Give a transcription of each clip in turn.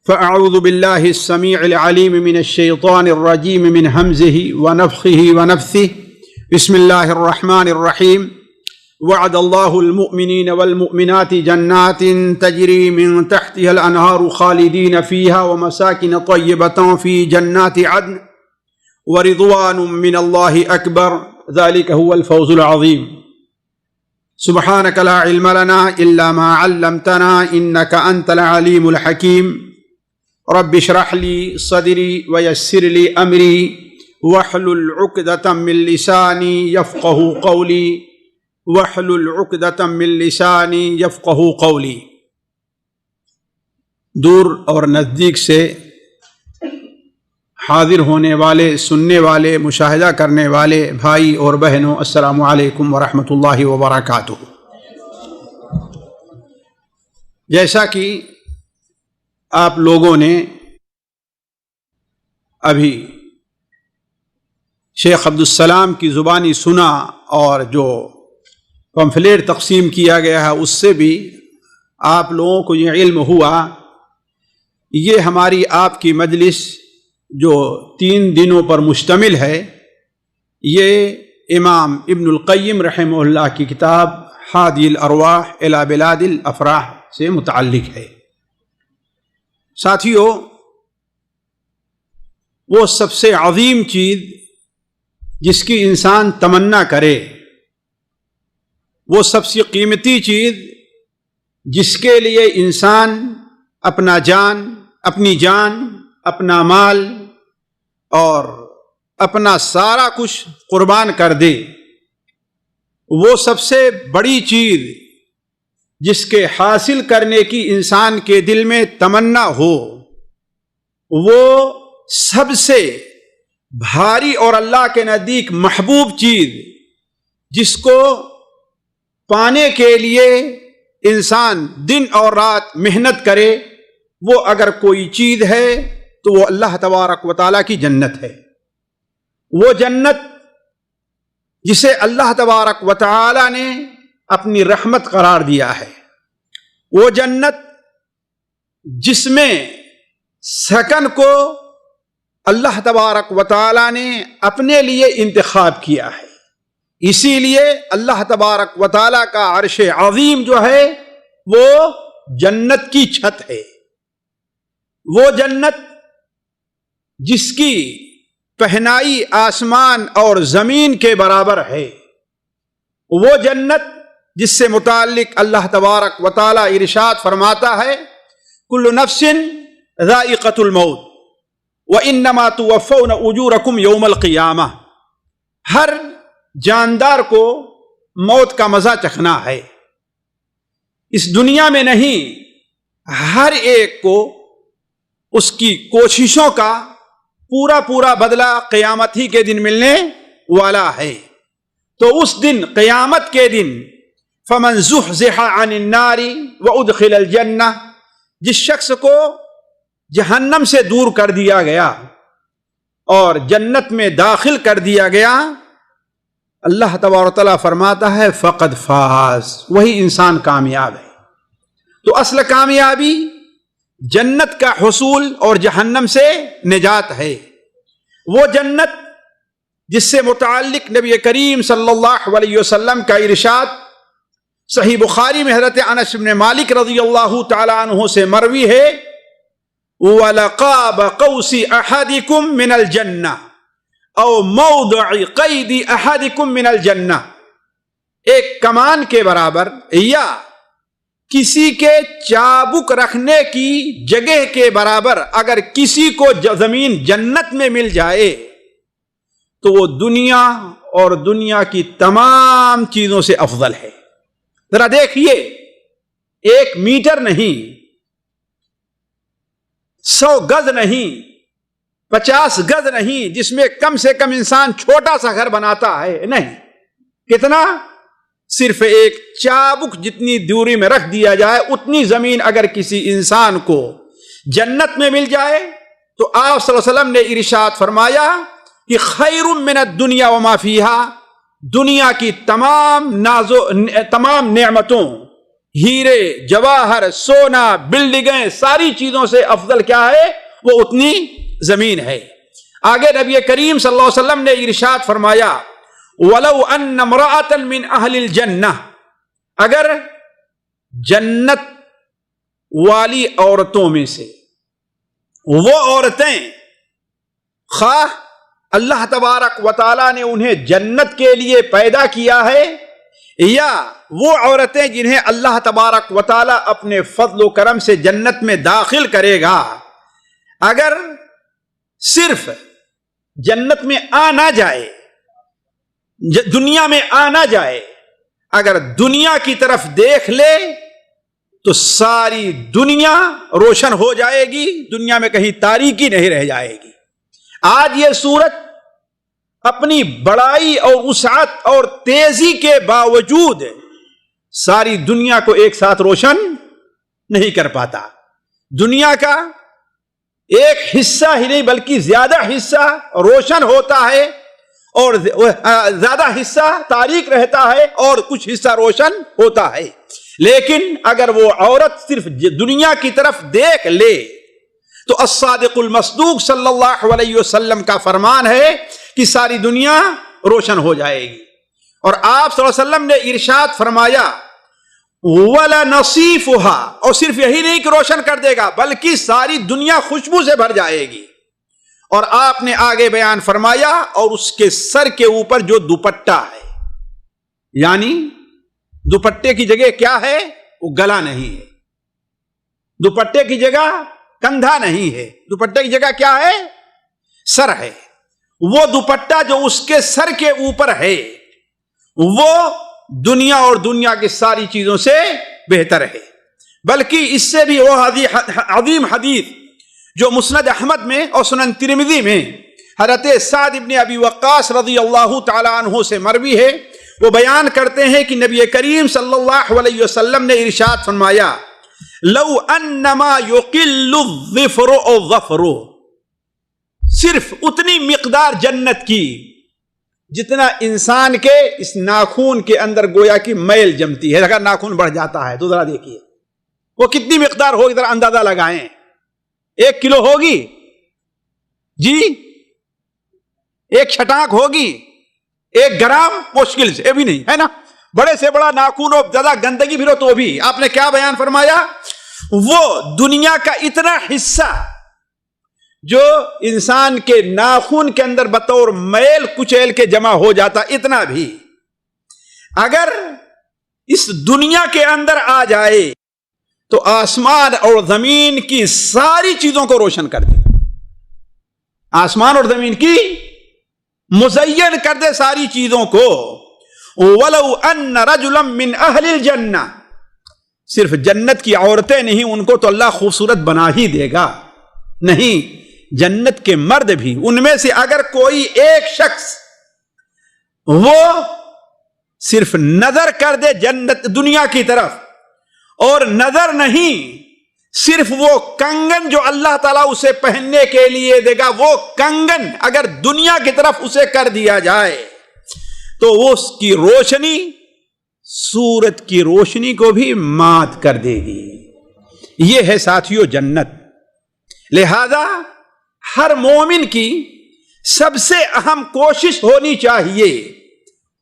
فأعوذ بالله السميع العليم من الشيطان الرجيم من همزه ونفخه ونفثه. بسم الله الرحمن الرحيم. وعد الله المؤمنين والمؤمنات جنات تجري من تحتها الأنهار خالدين فيها ومساكن طيبة في جنات عدن ورضوان من الله أكبر ذلك هو الفوز العظيم. سبحانك لا علم لنا إلا ما علمتنا إنك أنت العليم الحكيم. رب اشرح لي صدري ويسر لي أمري واحلل عقدة من لساني يفقهوا قولي واحلل عقدة من لساني يفقهوا قولي. دور اور نزدیک سے حاضر ہونے والے، سننے والے، مشاہدہ کرنے والے بھائی اور بہنوں، السلام علیکم ورحمۃ اللہ وبرکاتہ. جیسا کہ آپ لوگوں نے ابھی شیخ عبدالسلام کی زبانی سنا اور جو پمفلیٹ تقسیم کیا گیا ہے اس سے بھی آپ لوگوں کو یہ علم ہوا. یہ ہماری آپ کی مجلس جو 3 دنوں پر مشتمل ہے، یہ امام ابن القیم رحمہ اللہ کی کتاب ہادی الارواح الی بلاد الافراح سے متعلق ہے. ساتھیو، وہ سب سے عظیم چیز جس کی انسان تمنا کرے، وہ سب سے قیمتی چیز جس کے لیے انسان اپنی جان، اپنا مال اور اپنا سارا کچھ قربان کر دے، وہ سب سے بڑی چیز جس کے حاصل کرنے کی انسان کے دل میں تمنا ہو، وہ سب سے بھاری اور اللہ کے نزدیک محبوب چیز جس کو پانے کے لیے انسان دن اور رات محنت کرے، وہ اگر کوئی چیز ہے تو وہ اللہ تبارک و تعالیٰ کی جنت ہے. وہ جنت جسے اللہ تبارک و تعالیٰ نے اپنی رحمت قرار دیا ہے، وہ جنت جس میں سکن کو اللہ تبارک و تعالیٰ نے اپنے لیے انتخاب کیا ہے. اسی لیے اللہ تبارک و تعالیٰ کا عرش عظیم جو ہے وہ جنت کی چھت ہے. وہ جنت جس کی پہنائی آسمان اور زمین کے برابر ہے، وہ جنت جس سے متعلق اللہ تبارک و تعالیٰ ارشاد فرماتا ہے کل نفس ذائقۃ الموت وانما توفون اجورکم یوم القیامہ. ہر جاندار کو موت کا مزہ چکھنا ہے. اس دنیا میں نہیں، ہر ایک کو اس کی کوششوں کا پورا بدلہ قیامت ہی کے دن ملنے والا ہے. تو اس دن، قیامت کے دن، فمن زحزح عن النار وادخل الجنہ، جس شخص کو جہنم سے دور کر دیا گیا اور جنت میں داخل کر دیا گیا، اللہ تبارک و تعالیٰ فرماتا ہے فقد فاز، وہی انسان کامیاب ہے. تو اصل کامیابی جنت کا حصول اور جہنم سے نجات ہے. وہ جنت جس سے متعلق نبی کریم صلی اللہ علیہ وسلم کا ارشاد صحیح بخاری میں حضرت انس بن مالک رضی اللہ تعالی عنہ سے مروی ہے وَلَقَابَ قَوْسِ أَحَدِكُم مِّنَ الْجَنَّةِ أَوْ مَوْضِعِ قَيْدِ أَحَدِكُم مِّنَ الْجَنَّةِ، ایک کمان کے برابر یا کسی کے چابک رکھنے کی جگہ کے برابر اگر کسی کو زمین جنت میں مل جائے تو وہ دنیا اور دنیا کی تمام چیزوں سے افضل ہے. ذرا دیکھیے، 1 میٹر نہیں، 100 گز نہیں، 50 گز نہیں، جس میں کم سے کم انسان چھوٹا سا گھر بناتا ہے، نہیں، کتنا؟ صرف ایک چابک جتنی دوری میں رکھ دیا جائے اتنی زمین اگر کسی انسان کو جنت میں مل جائے تو آپ صلی اللہ علیہ وسلم نے ارشاد فرمایا کہ خیر من الدنیا وما فیہا، دنیا کی تمام نعمتوں ہیرے جواہر سونا بلڈنگیں ساری چیزوں سے افضل کیا ہے؟ وہ اتنی زمین ہے۔ آگے نبی کریم صلی اللہ علیہ وسلم نے ارشاد فرمایا وَلَوْ أَنَّ امْرَأَةً مِّنْ أَهْلِ الْجَنَّةِ، اگر جنت والی عورتوں میں سے وہ عورتیں، خواہ اللہ تبارک و تعالیٰ نے انہیں جنت کے لیے پیدا کیا ہے یا وہ عورتیں جنہیں اللہ تبارک و تعالیٰ اپنے فضل و کرم سے جنت میں داخل کرے گا، اگر صرف جنت میں آ نہ جائے، دنیا میں آ نہ جائے، اگر دنیا کی طرف دیکھ لے تو ساری دنیا روشن ہو جائے گی، دنیا میں کہیں تاریکی نہیں رہ جائے گی۔ آج یہ سورج اپنی بڑائی اور وسعت اور تیزی کے باوجود ساری دنیا کو ایک ساتھ روشن نہیں کر پاتا۔ دنیا کا ایک حصہ ہی نہیں بلکہ زیادہ حصہ روشن ہوتا ہے اور زیادہ حصہ تاریک رہتا ہے اور کچھ حصہ روشن ہوتا ہے، لیکن اگر وہ عورت صرف دنیا کی طرف دیکھ لے تو الصادق المصدوق صلی اللہ علیہ وسلم کا فرمان ہے کہ ساری دنیا روشن ہو جائے گی۔ اور آپ صلی اللہ علیہ وسلم نے ارشاد فرمایا وَلَنَصِيفُهَا، اور صرف یہی نہیں کہ روشن کر دے گا بلکہ ساری دنیا خوشبو سے بھر جائے گی۔ اور آپ نے آگے بیان فرمایا اور اس کے سر کے اوپر جو دوپٹہ ہے، یعنی دوپٹے کی جگہ کیا ہے؟ وہ گلا نہیں ہے، دوپٹے کی جگہ کندھا نہیں ہے، دوپٹے کی جگہ کیا ہے؟ سر ہے۔ وہ دوپٹہ جو اس کے سر کے اوپر ہے وہ دنیا اور دنیا کی ساری چیزوں سے بہتر ہے، بلکہ اس سے بھی وہ عظیم حدیث جو مسند احمد میں اور سنن ترمذی میں حضرت سعد ابن ابی وقاص رضی اللہ تعالی عنہ سے مروی ہے، وہ بیان کرتے ہیں کہ نبی کریم صلی اللہ علیہ وسلم نے ارشاد فرمایا لو انما یقل الظفر او ظفر، صرف اتنی مقدار جنت کی جتنا انسان کے اس ناخون کے اندر گویا کی میل جمتی ہے۔ اگر ناخون بڑھ جاتا ہے تو ذرا دیکھیے وہ کتنی مقدار ہوگی، ذرا اندازہ لگائیں۔ 1 کلو ہوگی جی، 1 چھٹانک ہوگی، 1 گرام مشکل سے بھی نہیں ہے نا، بڑے سے بڑا ناخون ہو، زیادہ گندگی بھی ہو تو بھی۔ آپ نے کیا بیان فرمایا؟ وہ دنیا کا اتنا حصہ جو انسان کے ناخون کے اندر بطور میل کچیل کے جمع ہو جاتا، اتنا بھی اگر اس دنیا کے اندر آ جائے تو آسمان اور زمین کی ساری چیزوں کو روشن کر دے، آسمان اور زمین کی مزین کر دے ساری چیزوں کو۔ وَلَوْ أَنَّ رَجُلًا مِّنْ أَهْلِ الْجَنَّةِ، صرف جنت کی عورتیں نہیں، ان کو تو اللہ خوبصورت بنا ہی دے گا، نہیں جنت کے مرد بھی، ان میں سے اگر کوئی ایک شخص وہ صرف نظر کر دے جنت دنیا کی طرف، اور نظر نہیں صرف وہ کنگن جو اللہ تعالیٰ اسے پہننے کے لیے دے گا، وہ کنگن اگر دنیا کی طرف اسے کر دیا جائے تو وہ اس کی روشنی سورج کی روشنی کو بھی مات کر دے گی۔ یہ ہے ساتھیو جنت۔ لہذا ہر مومن کی سب سے اہم کوشش ہونی چاہیے،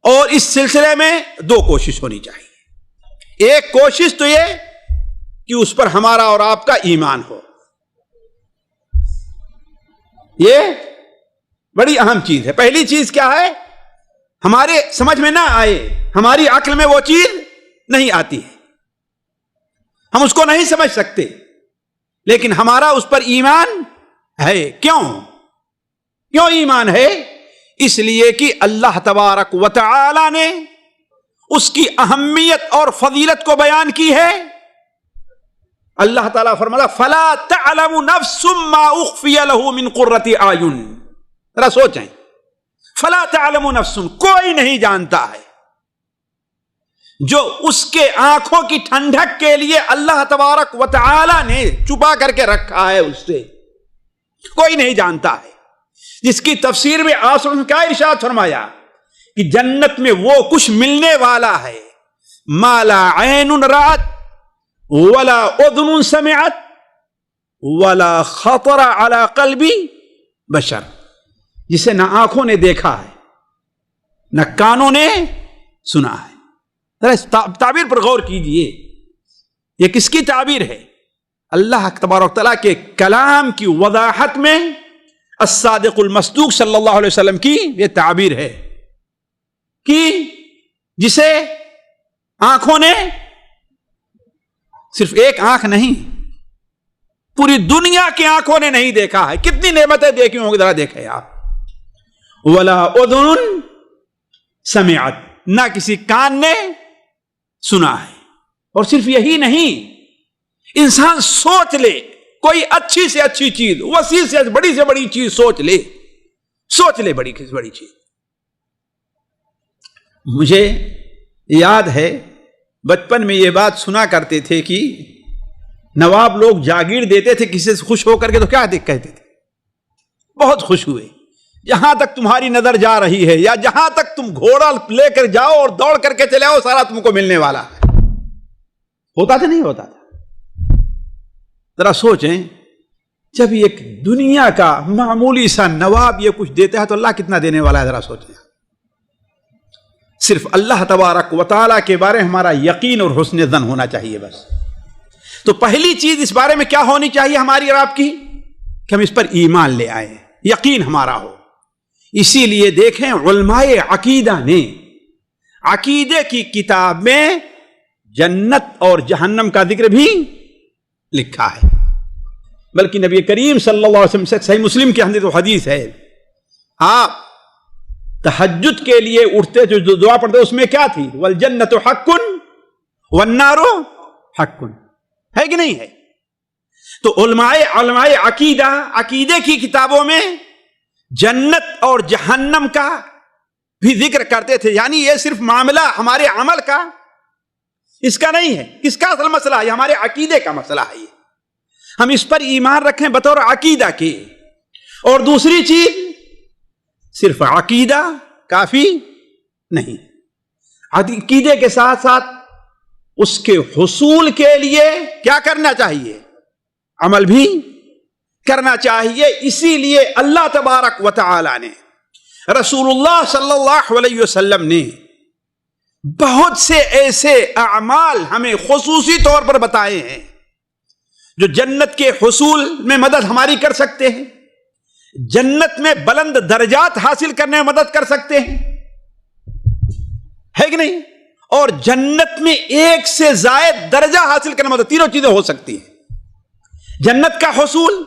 اور اس سلسلے میں 2 کوشش ہونی چاہیے۔ ایک کوشش تو یہ کہ اس پر ہمارا اور آپ کا ایمان ہو، یہ بڑی اہم چیز ہے۔ پہلی چیز کیا ہے؟ ہمارے سمجھ میں نہ آئے، ہماری عقل میں وہ چیز نہیں آتی ہے، ہم اس کو نہیں سمجھ سکتے، لیکن ہمارا اس پر ایمان ہے۔ کیوں ایمان ہے؟ اس لیے کہ اللہ تبارک و تعالی نے اس کی اہمیت اور فضیلت کو بیان کی ہے۔ اللہ تعالیٰ فرماتا فَلَا تَعْلَمُ نَفْسٌ مَّا أُخْفِيَ لَهُ مِن قُرَّةِ أَعْيُنٍ، ذرا سوچیں، فَلَا تَعْلَمُ نَفْسٌ، کوئی نہیں جانتا ہے جو اس کے آنکھوں کی ٹھنڈک کے لیے اللہ تبارک و تعالی نے چھپا کر کے رکھا ہے، اس سے کوئی نہیں جانتا ہے۔ جس کی تفسیر میں آپ نے کیا ارشاد فرمایا کہ جنت میں وہ کچھ ملنے والا ہے ما لا عین رات ولا اذن سمعت ولا خطر على قلب بشر، جسے نہ آنکھوں نے دیکھا ہے نہ کانوں نے سنا ہے۔ ذرا اس تعبیر پر غور کیجئے، یہ کس کی تعبیر ہے؟ اللہ تبارک تعالیٰ کے کلام کی وضاحت میں الصادق المصدوق صلی اللہ علیہ وسلم کی یہ تعبیر ہے کہ جسے آنکھوں نے، صرف ایک آنکھ نہیں، پوری دنیا کی آنکھوں نے نہیں دیکھا ہے۔ کتنی نعمتیں دیکھی ہوں گی، ذرا دیکھیں آپ۔ ولا اذن سمعت، نہ کسی کان نے سنا ہے۔ اور صرف یہی نہیں، انسان سوچ لے کوئی اچھی سے اچھی چیز، وسیع سے بڑی چیز سوچ لے بڑی سے بڑی چیز۔ مجھے یاد ہے بچپن میں یہ بات سنا کرتے تھے کہ نواب لوگ جاگیر دیتے تھے کسی سے خوش ہو کر کے، تو کیا کہتے تھے؟ بہت خوش ہوئے، جہاں تک تمہاری نظر جا رہی ہے، یا جہاں تک تم گھوڑا لے کر جاؤ اور دوڑ کر کے چلے آؤ، سارا تم کو ملنے والا ہے۔ ہوتا تھا نہیں ہوتا تھا؟ ذرا سوچیں، جب ایک دنیا کا معمولی سا نواب یہ کچھ دیتا ہے تو اللہ کتنا دینے والا ہے، ذرا سوچیں۔ صرف اللہ تبارک و تعالیٰ کے بارے میں ہمارا یقین اور حسن ظن ہونا چاہیے بس۔ تو پہلی چیز اس بارے میں کیا ہونی چاہیے ہماری اور آپ کی، کہ ہم اس پر ایمان لے آئیں، یقین ہمارا ہو۔ اسی لیے دیکھیں علماء عقیدہ نے عقیدے کی کتاب میں جنت اور جہنم کا ذکر بھی لکھا ہے، بلکہ نبی کریم صلی اللہ علیہ وسلم سے صحیح مسلم کے اندر تو حدیث ہے، آپ تہجد کے لیے اٹھتے جو دعا پڑھتے اس میں کیا تھی؟ والجنت حق والنار حق، ہے کہ نہیں ہے؟ تو علماء عقیدہ عقیدے کی کتابوں میں جنت اور جہنم کا بھی ذکر کرتے تھے، یعنی یہ صرف معاملہ ہمارے عمل کا، اس کا نہیں ہے۔ کس کا اصل مسئلہ ہے؟ ہمارے عقیدے کا مسئلہ ہے یہ، ہم اس پر ایمان رکھیں بطور عقیدہ کے۔ اور دوسری چیز، صرف عقیدہ کافی نہیں، عقیدے کے ساتھ ساتھ اس کے حصول کے لیے کیا کرنا چاہیے؟ عمل بھی کرنا چاہیے۔ اسی لیے اللہ تبارک و تعالی نے، رسول اللہ صلی اللہ علیہ وسلم نے بہت سے ایسے اعمال ہمیں خصوصی طور پر بتائے ہیں جو جنت کے حصول میں مدد ہماری کر سکتے ہیں، جنت میں بلند درجات حاصل کرنے میں مدد کر سکتے ہیں، ہے کہ نہیں؟ اور جنت میں ایک سے زائد درجہ حاصل کرنے میں مدد، تینوں چیزیں ہو سکتی ہیں۔ جنت کا حصول،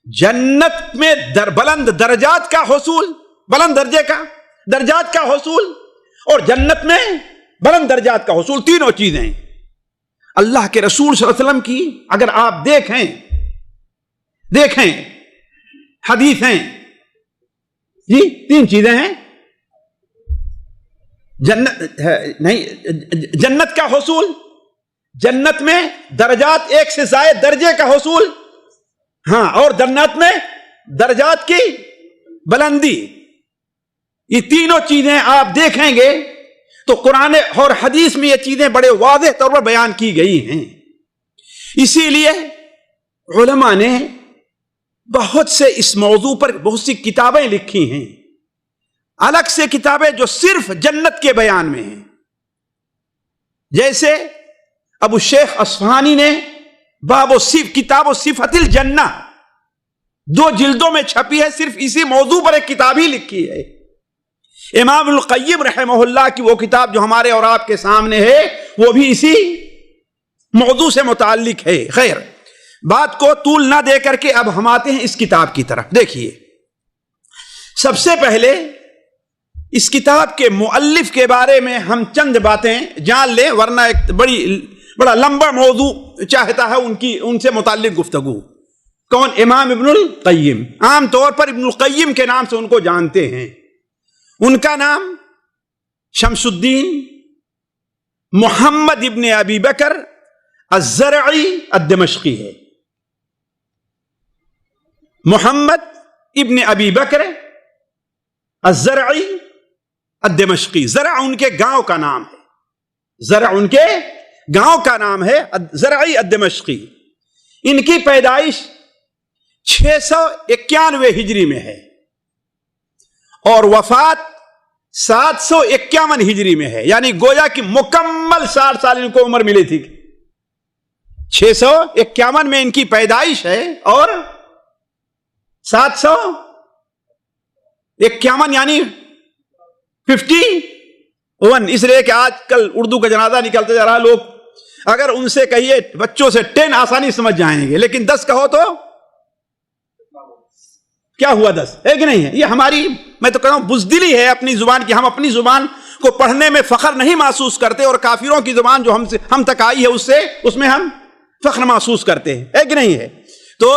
جنت میں بلند درجات کا حصول، بلند درجات کا حصول، اور جنت میں بلند درجات کا حصول، تینوں چیزیں اللہ کے رسول صلی اللہ علیہ وسلم کی اگر آپ دیکھیں حدیث ہیں جی، تین چیزیں ہیں، جنت کا حصول، جنت میں درجات ایک سے زائد درجے کا حصول، ہاں، اور جنت میں درجات کی بلندی، یہ تینوں چیزیں آپ دیکھیں گے تو قرآن اور حدیث میں یہ چیزیں بڑے واضح طور پر بیان کی گئی ہیں۔ اسی لیے علماء نے بہت سے اس موضوع پر بہت سی کتابیں لکھی ہیں، الگ سے کتابیں جو صرف جنت کے بیان میں ہیں، جیسے ابو شیخ اصفہانی نے کتاب صفت الجنہ 2 جلدوں میں چھپی ہے، صرف اسی موضوع پر ایک کتاب ہی لکھی ہے۔ امام القیم رحمہ اللہ کی وہ کتاب جو ہمارے اور آپ کے سامنے ہے، وہ بھی اسی موضوع سے متعلق ہے۔ خیر، بات کو طول نہ دے کر کے اب ہم آتے ہیں اس کتاب کی طرف۔ دیکھیے، سب سے پہلے اس کتاب کے مؤلف کے بارے میں ہم چند باتیں جان لیں، ورنہ ایک بڑا لمبا موضوع چاہتا ہے ان سے متعلق گفتگو۔ کون؟ امام ابن القیم۔ عام طور پر ابن القیم کے نام سے ان کو جانتے ہیں۔ ان کا نام شمس الدین محمد ابن ابی بکر الزرعی الدمشقی ہے۔ محمد ابن ابی بکر الزرعی الدمشقی، زرع ان کے گاؤں کا نام ہے، زرع ان کے گاؤں کا نام ہے زرعی الدمشقی. ان کی پیدائش 691 ہجری میں ہے اور وفات 751 ہجری میں ہے. یعنی گویا کہ مکمل 60 سال ان کو عمر ملی تھی. 651 میں ان کی پیدائش ہے اور 751 یعنی 51. اس لیے کہ آج کل اردو کا جنازہ نکلتا جا رہا. لوگ اگر ان سے کہیے بچوں سے 10 آسانی سمجھ جائیں گے, لیکن 10 کہو تو کیا ہوا 10 ہے کہ نہیں ہے. یہ ہماری, میں تو کہہ رہا ہوں, بزدلی ہے اپنی زبان کی. ہم اپنی زبان کو پڑھنے میں فخر نہیں محسوس کرتے اور کافروں کی زبان جو ہم تک آئی ہے اس میں ہم فخر محسوس کرتے ہیں, ہے کہ نہیں ہے. تو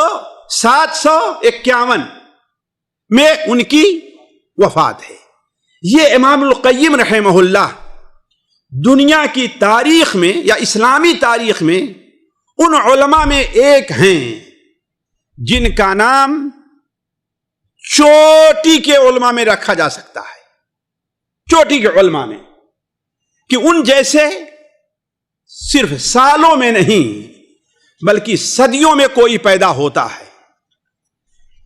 751 میں ان کی وفات ہے. یہ امام القیم رحمہ اللہ دنیا کی تاریخ میں یا اسلامی تاریخ میں ان علماء میں ایک ہیں جن کا نام چوٹی کے علماء میں رکھا جا سکتا ہے. چوٹی کے علماء میں, کہ ان جیسے صرف سالوں میں نہیں بلکہ صدیوں میں کوئی پیدا ہوتا ہے.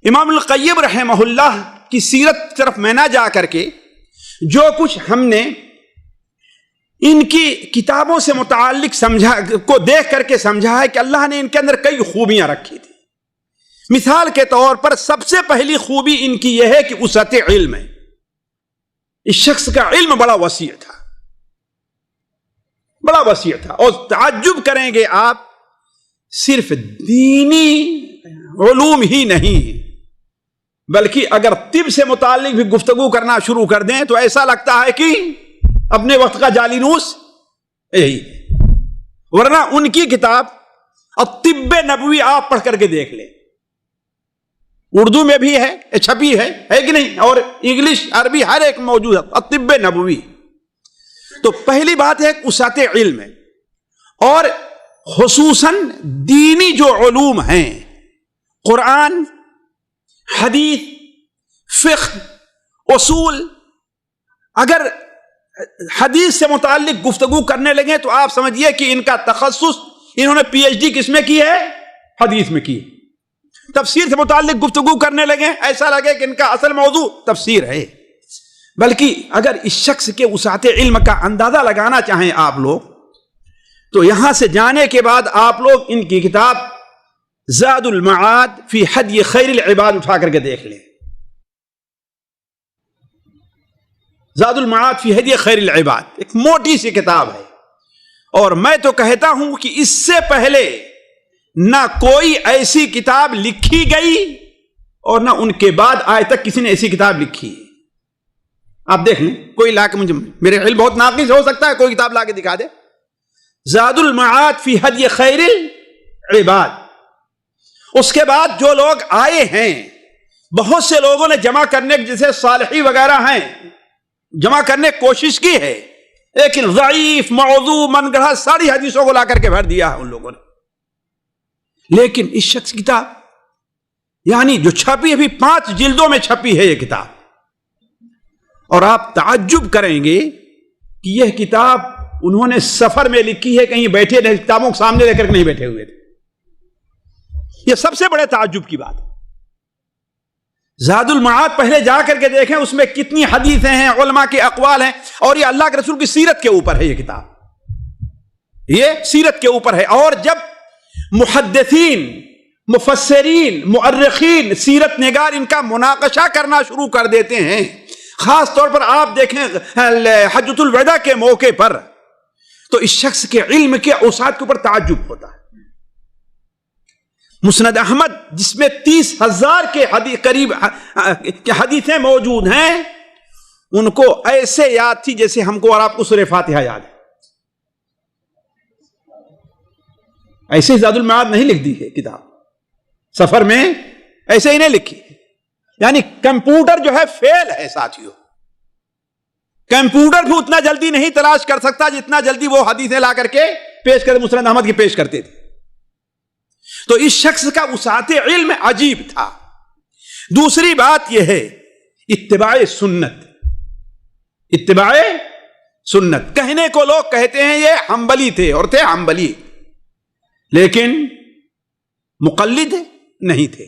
امام القیم رحمہ اللہ کی سیرت طرف میں نہ جا کر کے جو کچھ ہم نے ان کی کتابوں سے متعلق کو دیکھ کر کے سمجھا ہے کہ اللہ نے ان کے اندر کئی خوبیاں رکھی تھی. مثال کے طور پر سب سے پہلی خوبی ان کی یہ ہے کہ وسعت علم ہے. اس شخص کا علم بڑا وسیع تھا, بڑا وسیع تھا. اور تعجب کریں گے آپ, صرف دینی علوم ہی نہیں بلکہ اگر طب سے متعلق بھی گفتگو کرنا شروع کر دیں تو ایسا لگتا ہے کہ اپنے وقت کا جالینوس یہی ہے. ورنہ ان کی کتاب الطب نبوی آپ پڑھ کر کے دیکھ لیں, اردو میں بھی ہے, چھپی ہے کہ نہیں, اور انگلش عربی ہر ایک موجود ہے الطب نبوی. تو پہلی بات ہے وسعت علم ہے, اور خصوصاً دینی جو علوم ہیں, قرآن, حدیث, فقہ, اصول. اگر حدیث سے متعلق گفتگو کرنے لگے تو آپ سمجھیے کہ ان کا تخصص, انہوں نے PhD کس میں کی ہے؟ حدیث میں کی. تفسیر سے متعلق گفتگو کرنے لگے, ایسا لگے کہ ان کا اصل موضوع تفسیر ہے. بلکہ اگر اس شخص کے وسعت علم کا اندازہ لگانا چاہیں آپ لوگ, تو یہاں سے جانے کے بعد آپ لوگ ان کی کتاب زاد المعاد فی ہدی خیر العباد اٹھا کر کے دیکھ لیں. زاد المعاد فی ہدی خیر العباد ایک موٹی سی کتاب ہے, اور میں تو کہتا ہوں کہ اس سے پہلے نہ کوئی ایسی کتاب لکھی گئی اور نہ ان کے بعد آج تک کسی نے ایسی کتاب لکھی ہے. آپ دیکھ لیں, کوئی لا کے, مجھے میرے علم بہت ناقص ہو سکتا ہے, کوئی کتاب لا کے دکھا دے. زاد المعاد فی ہدی خیر العباد. اس کے بعد جو لوگ آئے ہیں, بہت سے لوگوں نے جمع کرنے, جیسے صالحی وغیرہ ہیں, جمع کرنے کی کوشش کی ہے, لیکن ضعیف, موضوع, من گڑھا ساری حدیثوں کو لا کر کے بھر دیا ہے ان لوگوں نے. لیکن اس شخص کی کتاب, یعنی جو چھپی ابھی 5 جلدوں میں چھپی ہے یہ کتاب, اور آپ تعجب کریں گے کہ یہ کتاب انہوں نے سفر میں لکھی ہے, کہیں بیٹھے نہیں, کتابوں کو سامنے لے کر نہیں بیٹھے ہوئے تھے. یہ سب سے بڑے تعجب کی بات ہے. زاد المعاد پہلے جا کر کے دیکھیں اس میں کتنی حدیثیں ہیں, علماء کے اقوال ہیں, اور یہ اللہ کے رسول کی سیرت کے اوپر ہے. یہ کتاب یہ سیرت کے اوپر ہے. اور جب محدثین, مفسرین, مؤرخین, سیرت نگار ان کا مناقشہ کرنا شروع کر دیتے ہیں, خاص طور پر آپ دیکھیں حجۃ الوداع کے موقع پر, تو اس شخص کے علم کے اوساط کے اوپر تعجب ہوتا ہے. مسند احمد جس میں 30,000 کے قریب حدیثیں موجود ہیں, ان کو ایسے یاد تھی جیسے ہم کو اور آپ کو سورہ فاتحہ یاد ہے. ایسے زاد المعاد نہیں لکھ دی ہے کتاب, سفر میں ایسے ہی نہیں لکھی. یعنی کمپیوٹر جو ہے فیل ہے ساتھیوں. کمپیوٹر بھی اتنا جلدی نہیں تلاش کر سکتا جتنا جلدی وہ حدیثیں لا کر کے پیش کرتے, مسند احمد کی پیش کرتے تھے. تو اس شخص کا وسعت علم عجیب تھا. دوسری بات یہ ہے اتباع سنت. اتباع سنت. کہنے کو لوگ کہتے ہیں یہ حنبلی تھے اور تھے حنبلی، لیکن مقلد نہیں تھے.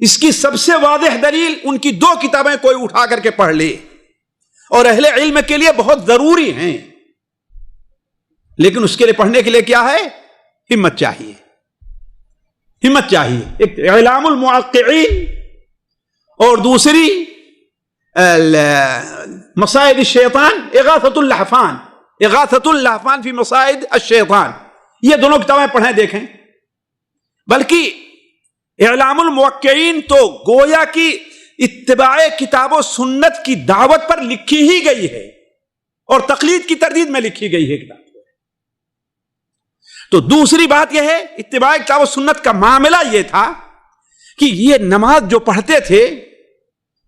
اس کی سب سے واضح دلیل ان کی 2 کتابیں کوئی اٹھا کر کے پڑھ لے، اور اہل علم کے لیے بہت ضروری ہیں، لیکن اس کے لیے پڑھنے کے لیے کیا ہے؟ ہمت چاہیے. ہمت چاہیے. ایک اعلام الموقعین اور دوسری مصائد الشیطان، اغاثۃ اللہفان، اغاثۃ اللہفان فی مصائد الشیطان. یہ دونوں کتابیں پڑھیں دیکھیں. بلکہ اعلام الموقعین تو گویا کی اتباع کتاب و سنت کی دعوت پر لکھی ہی گئی ہے اور تقلید کی تردید میں لکھی گئی ہے کتاب. تو دوسری بات یہ ہے، اتباع کتاب و سنت کا معاملہ یہ تھا کہ یہ نماز جو پڑھتے تھے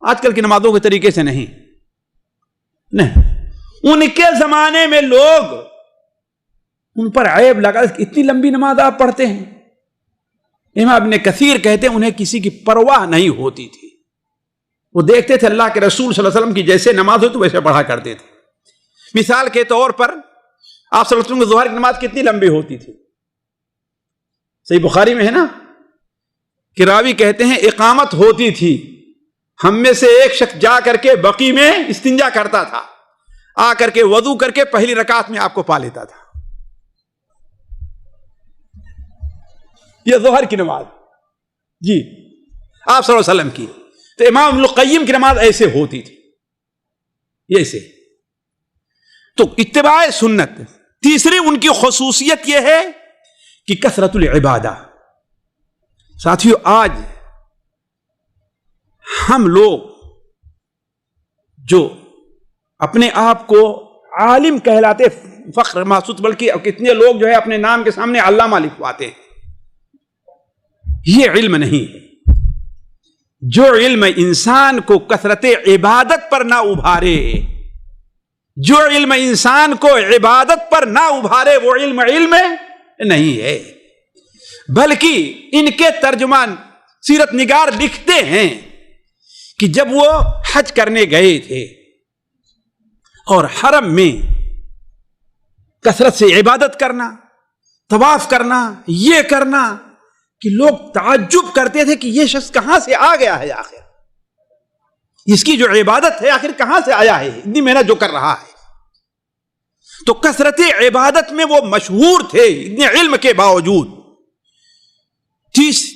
آج کل کی نمازوں کے طریقے سے نہیں. ان کے زمانے میں لوگ ان پر عیب لگا، اتنی لمبی نماز آپ پڑھتے ہیں. امام ابن کثیر کہتے ہیں انہیں کسی کی پرواہ نہیں ہوتی تھی. وہ دیکھتے تھے اللہ کے رسول صلی اللہ علیہ وسلم کی جیسے نماز ہو تو ویسے پڑھا کرتے تھے. مثال کے طور پر آپ صلی اللہ علیہ وسلم کی ظہر کی نماز کتنی لمبی ہوتی تھی؟ صحیح بخاری میں ہے نا کہ راوی کہتے ہیں اقامت ہوتی تھی، ہم میں سے ایک شخص جا کر کے بقی میں استنجا کرتا تھا، آ کر کے وضو کر کے پہلی رکعت میں آپ کو پا لیتا تھا. یہ ظہر کی نماز جی آپ صلی اللہ علیہ وسلم کی. تو امام ابن القیم کی نماز ایسے ہوتی تھی، ایسے. تو اتباع سنت. تیسری ان کی خصوصیت یہ ہے کہ کثرت العبادہ. ساتھیو آج ہم لوگ جو اپنے آپ کو عالم کہلاتے فخر محسوس، بلکہ کتنے لوگ جو ہے اپنے نام کے سامنے علامہ لکھواتے ہیں. یہ علم نہیں ہے. جو علم انسان کو کثرت عبادت پر نہ ابھارے، جو علم انسان کو عبادت پر نہ ابھارے، وہ علم نہیں ہے. بلکہ ان کے ترجمان سیرت نگار لکھتے ہیں کہ جب وہ حج کرنے گئے تھے اور حرم میں کثرت سے عبادت کرنا، طواف کرنا، یہ کرنا کہ لوگ تعجب کرتے تھے کہ یہ شخص کہاں سے آ گیا ہے، آخر اس کی جو عبادت ہے آخر کہاں سے آیا ہے، اتنی محنت جو کر رہا ہے. تو کثرت عبادت میں وہ مشہور تھے اتنے علم کے باوجود.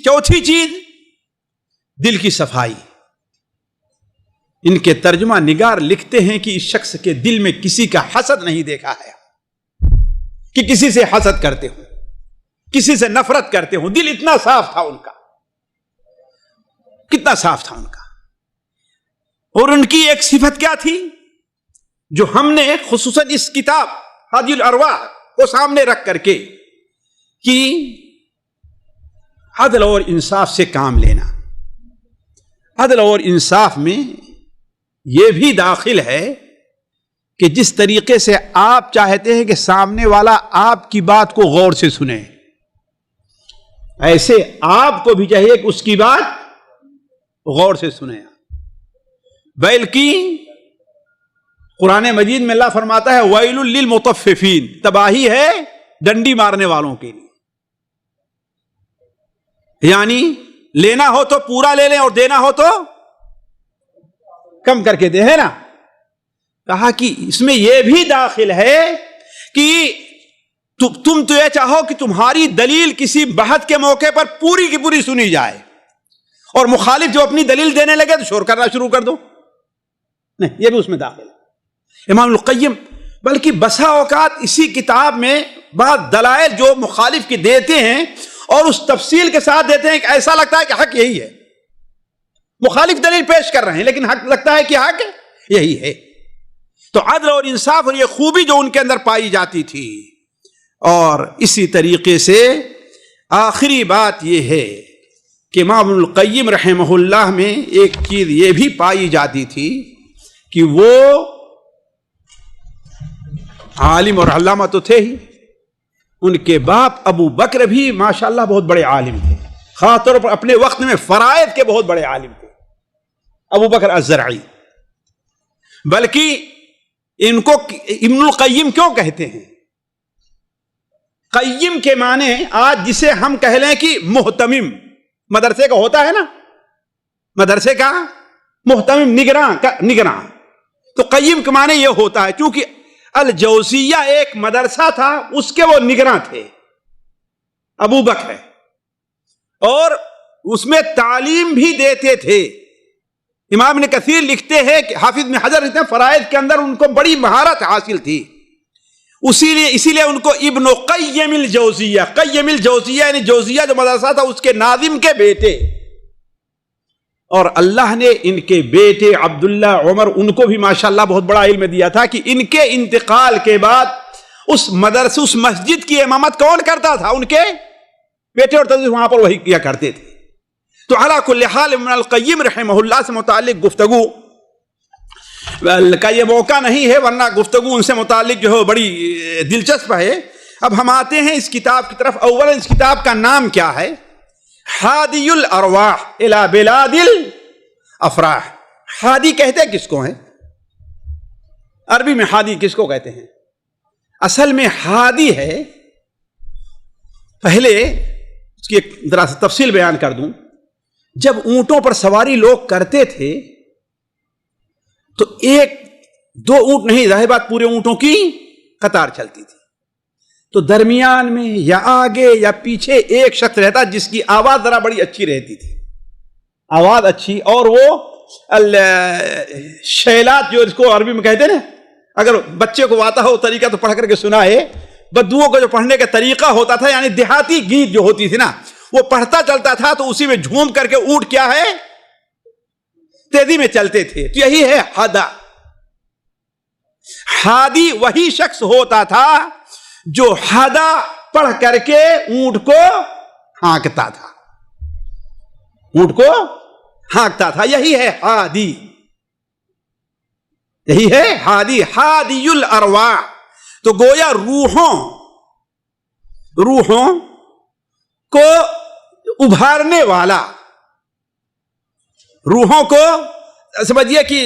چوتھی چیز دل کی صفائی. ان کے ترجمہ نگار لکھتے ہیں کہ اس شخص کے دل میں کسی کا حسد نہیں دیکھا ہے کہ کسی سے حسد کرتے ہوں، کسی سے نفرت کرتے ہوں. دل اتنا صاف تھا ان کا، کتنا صاف تھا ان کا. اور ان کی ایک صفت کیا تھی جو ہم نے خصوصاً اس کتاب ہادی الارواح کو سامنے رکھ کر کے کہ عدل اور انصاف سے کام لینا. عدل اور انصاف میں یہ بھی داخل ہے کہ جس طریقے سے آپ چاہتے ہیں کہ سامنے والا آپ کی بات کو غور سے سنے، ایسے آپ کو بھی چاہیے کہ اس کی بات غور سے سنے. بلکہ قرآن مجید میں اللہ فرماتا ہے وَيْلٌ لِّلْمُطَفِّفِينَ، تباہی ہے ڈنڈی مارنے والوں کے لیے. یعنی لینا ہو تو پورا لے لیں اور دینا ہو تو کم کر کے دے، ہے نا. کہا کہ اس میں یہ بھی داخل ہے کہ تم تو یہ چاہو کہ تمہاری دلیل کسی بحث کے موقع پر پوری کی پوری سنی جائے اور مخالف جو اپنی دلیل دینے لگے تو شور کرنا شروع کر دو. نہیں، یہ بھی اس میں داخل ہے. امام القیم بلکہ بسا اوقات اسی کتاب میں بعض دلائل جو مخالف کی دیتے ہیں اور اس تفصیل کے ساتھ دیتے ہیں کہ ایسا لگتا ہے کہ حق یہی ہے. مخالف دلیل پیش کر رہے ہیں لیکن حق لگتا ہے کہ حق یہی ہے. تو عدل اور انصاف اور یہ خوبی جو ان کے اندر پائی جاتی تھی. اور اسی طریقے سے آخری بات یہ ہے کہ امام القیم رحمہ اللہ میں ایک چیز یہ بھی پائی جاتی تھی کہ وہ عالم اور علامہ تو تھے ہی، ان کے باپ ابو بکر بھی ماشاءاللہ بہت بڑے عالم تھے، خاص طور پر اپنے وقت میں فرائض کے بہت بڑے عالم تھے ابو بکر الزرعی. بلکہ ان کو ابن القیم کیوں کہتے ہیں؟ قیم کے معنی آج جسے ہم کہہ لیں کہ محتمم، مدرسے کا ہوتا ہے نا، مدرسے کا محتمم، نگراں، تو قیم کے معنی یہ ہوتا ہے، چونکہ الجوزیہ ایک مدرسہ تھا، اس کے وہ نگراں تھے ابو بکر، اور اس میں تعلیم بھی دیتے تھے۔ امام ابن کثیر لکھتے ہیں کہ حافظ ابن حجر لکھتے ہیں فرائض کے اندر ان کو بڑی مہارت حاصل تھی، اسی لیے ان کو ابن قیم الجوزیہ، قیم الجوزیہ یعنی جوزیہ جو مدرسہ تھا اس کے ناظم کے بیٹے، اور اللہ نے ان کے بیٹے عبداللہ، عمر، ان کو بھی ماشاءاللہ بہت بڑا علم دیا تھا کہ ان کے انتقال کے بعد اس مدرسے، اس مسجد کی امامت کون کرتا تھا؟ ان کے بیٹے، اور تدریس وہاں پر وہی کیا کرتے تھے۔ تو علی کل حال ابن القیم رحمہ اللہ سے متعلق گفتگو کا یہ موقع نہیں ہے، ورنہ گفتگو ان سے متعلق جو ہے بڑی دلچسپ ہے۔ اب ہم آتے ہیں اس کتاب کی طرف۔ اولا اس کتاب کا نام کیا ہے؟ ہادی الارواح الی بلاد الافراح۔ ہادی کہتے کس کو ہیں؟ عربی میں ہادی کس کو کہتے ہیں؟ اصل میں ہادی ہے، پہلے اس کی ایک ذرا سی تفصیل بیان کر دوں۔ جب اونٹوں پر سواری لوگ کرتے تھے تو ایک دو اونٹ نہیں، ظاہر بات پورے اونٹوں کی قطار چلتی تھی، تو درمیان میں یا آگے یا پیچھے ایک شخص رہتا جس کی آواز ذرا بڑی اچھی رہتی تھی، آواز اچھی، اور وہ شیلات جو اس کو عربی میں کہتے ہیں نا، اگر بچے کو آتا ہو طریقہ تو پڑھ کر کے سنائے، بدوؤں کو جو پڑھنے کا طریقہ ہوتا تھا، یعنی دیہاتی گیت جو ہوتی تھی نا، وہ پڑھتا چلتا تھا تو اسی میں جھوم کر کے اونٹ کیا ہے، تیزی میں چلتے تھے۔ تو یہی ہے ہدا۔ ہادی وہی شخص ہوتا تھا جو ہدا پڑھ کر کے اونٹ کو ہانکتا تھا، اونٹ کو ہانکتا تھا، یہی ہے ہادی، یہی ہے ہادی، ہادی الارواح۔ تو گویا روحوں کو ابھارنے والا، روحوں کو سمجھیے کہ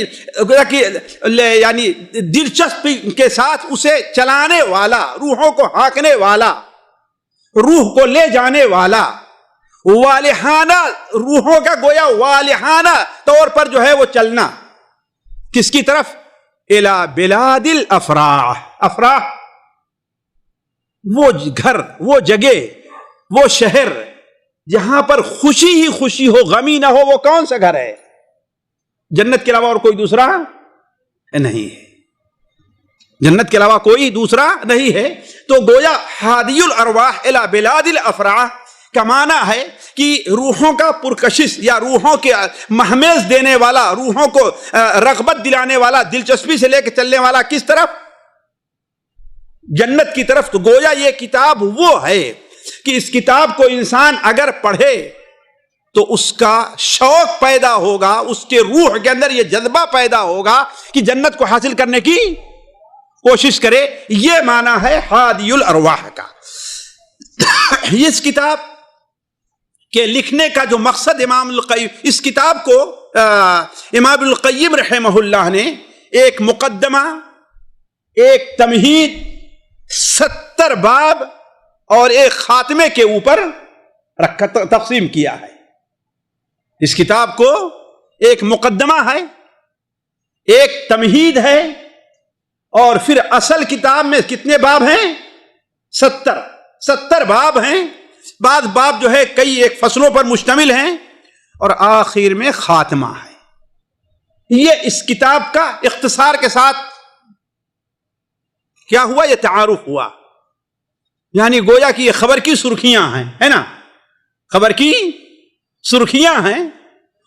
یعنی دلچسپی کے ساتھ اسے چلانے والا، روحوں کو ہانکنے والا، روح کو لے جانے والا، والہانہ، روحوں کا گویا والہانہ طور پر جو ہے وہ چلنا، کس کی طرف؟ الی بلاد الافراح۔ افراح وہ گھر، وہ جگہ، وہ شہر جہاں پر خوشی ہی خوشی ہو، غمی نہ ہو، وہ کون سا گھر ہے؟ جنت کے علاوہ اور کوئی دوسرا نہیں ہے، جنت کے علاوہ کوئی دوسرا نہیں ہے۔ تو گویا ہادی الارواح الی بلاد الافراح کا معنی ہے کہ روحوں کا پرکشش، یا روحوں کے مہمیز دینے والا، روحوں کو رغبت دلانے والا، دلچسپی سے لے کے چلنے والا، کس طرف؟ جنت کی طرف۔ تو گویا یہ کتاب وہ ہے کہ اس کتاب کو انسان اگر پڑھے تو اس کا شوق پیدا ہوگا، اس کے روح کے اندر یہ جذبہ پیدا ہوگا کہ جنت کو حاصل کرنے کی کوشش کرے۔ یہ معنی ہے ہادی الارواح کا۔ اس کتاب کے لکھنے کا جو مقصد امام القیم، اس کتاب کو امام القیم رحمہ اللہ نے ایک مقدمہ، ایک تمہید، 70 باب اور ایک خاتمے کے اوپر رکھا، تقسیم کیا ہے۔ اس کتاب کو ایک مقدمہ ہے، ایک تمہید ہے، اور پھر اصل کتاب میں کتنے باب ہیں؟ 70 باب ہیں۔ بعض باب جو ہے کئی ایک فصلوں پر مشتمل ہیں، اور آخر میں خاتمہ ہے۔ یہ اس کتاب کا اختصار کے ساتھ کیا ہوا؟ یہ تعارف ہوا، یعنی گویا کہ یہ خبر کی سرخیاں ہیں، ہے نا، خبر کی سرخیاں ہیں۔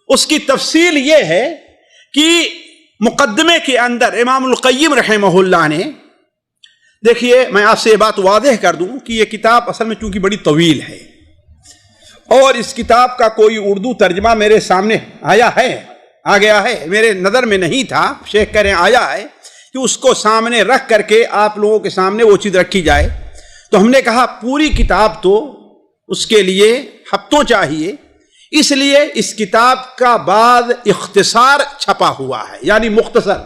اس کی تفصیل یہ ہے کہ مقدمے کے اندر امام القیم رحمہ اللہ نے، دیکھیے میں آپ سے یہ بات واضح کر دوں کہ یہ کتاب اصل میں چونکہ بڑی طویل ہے، اور اس کتاب کا کوئی اردو ترجمہ میرے سامنے آ گیا ہے، میرے نظر میں نہیں تھا، شیخ کہہ رہے ہیں آیا ہے، کہ اس کو سامنے رکھ کر کے آپ لوگوں کے سامنے وہ چیز رکھی جائے۔ تو ہم نے کہا پوری کتاب تو اس کے لیے ہفتوں چاہیے، اس لیے اس کتاب کا بعض اختصار چھپا ہوا ہے، یعنی مختصر،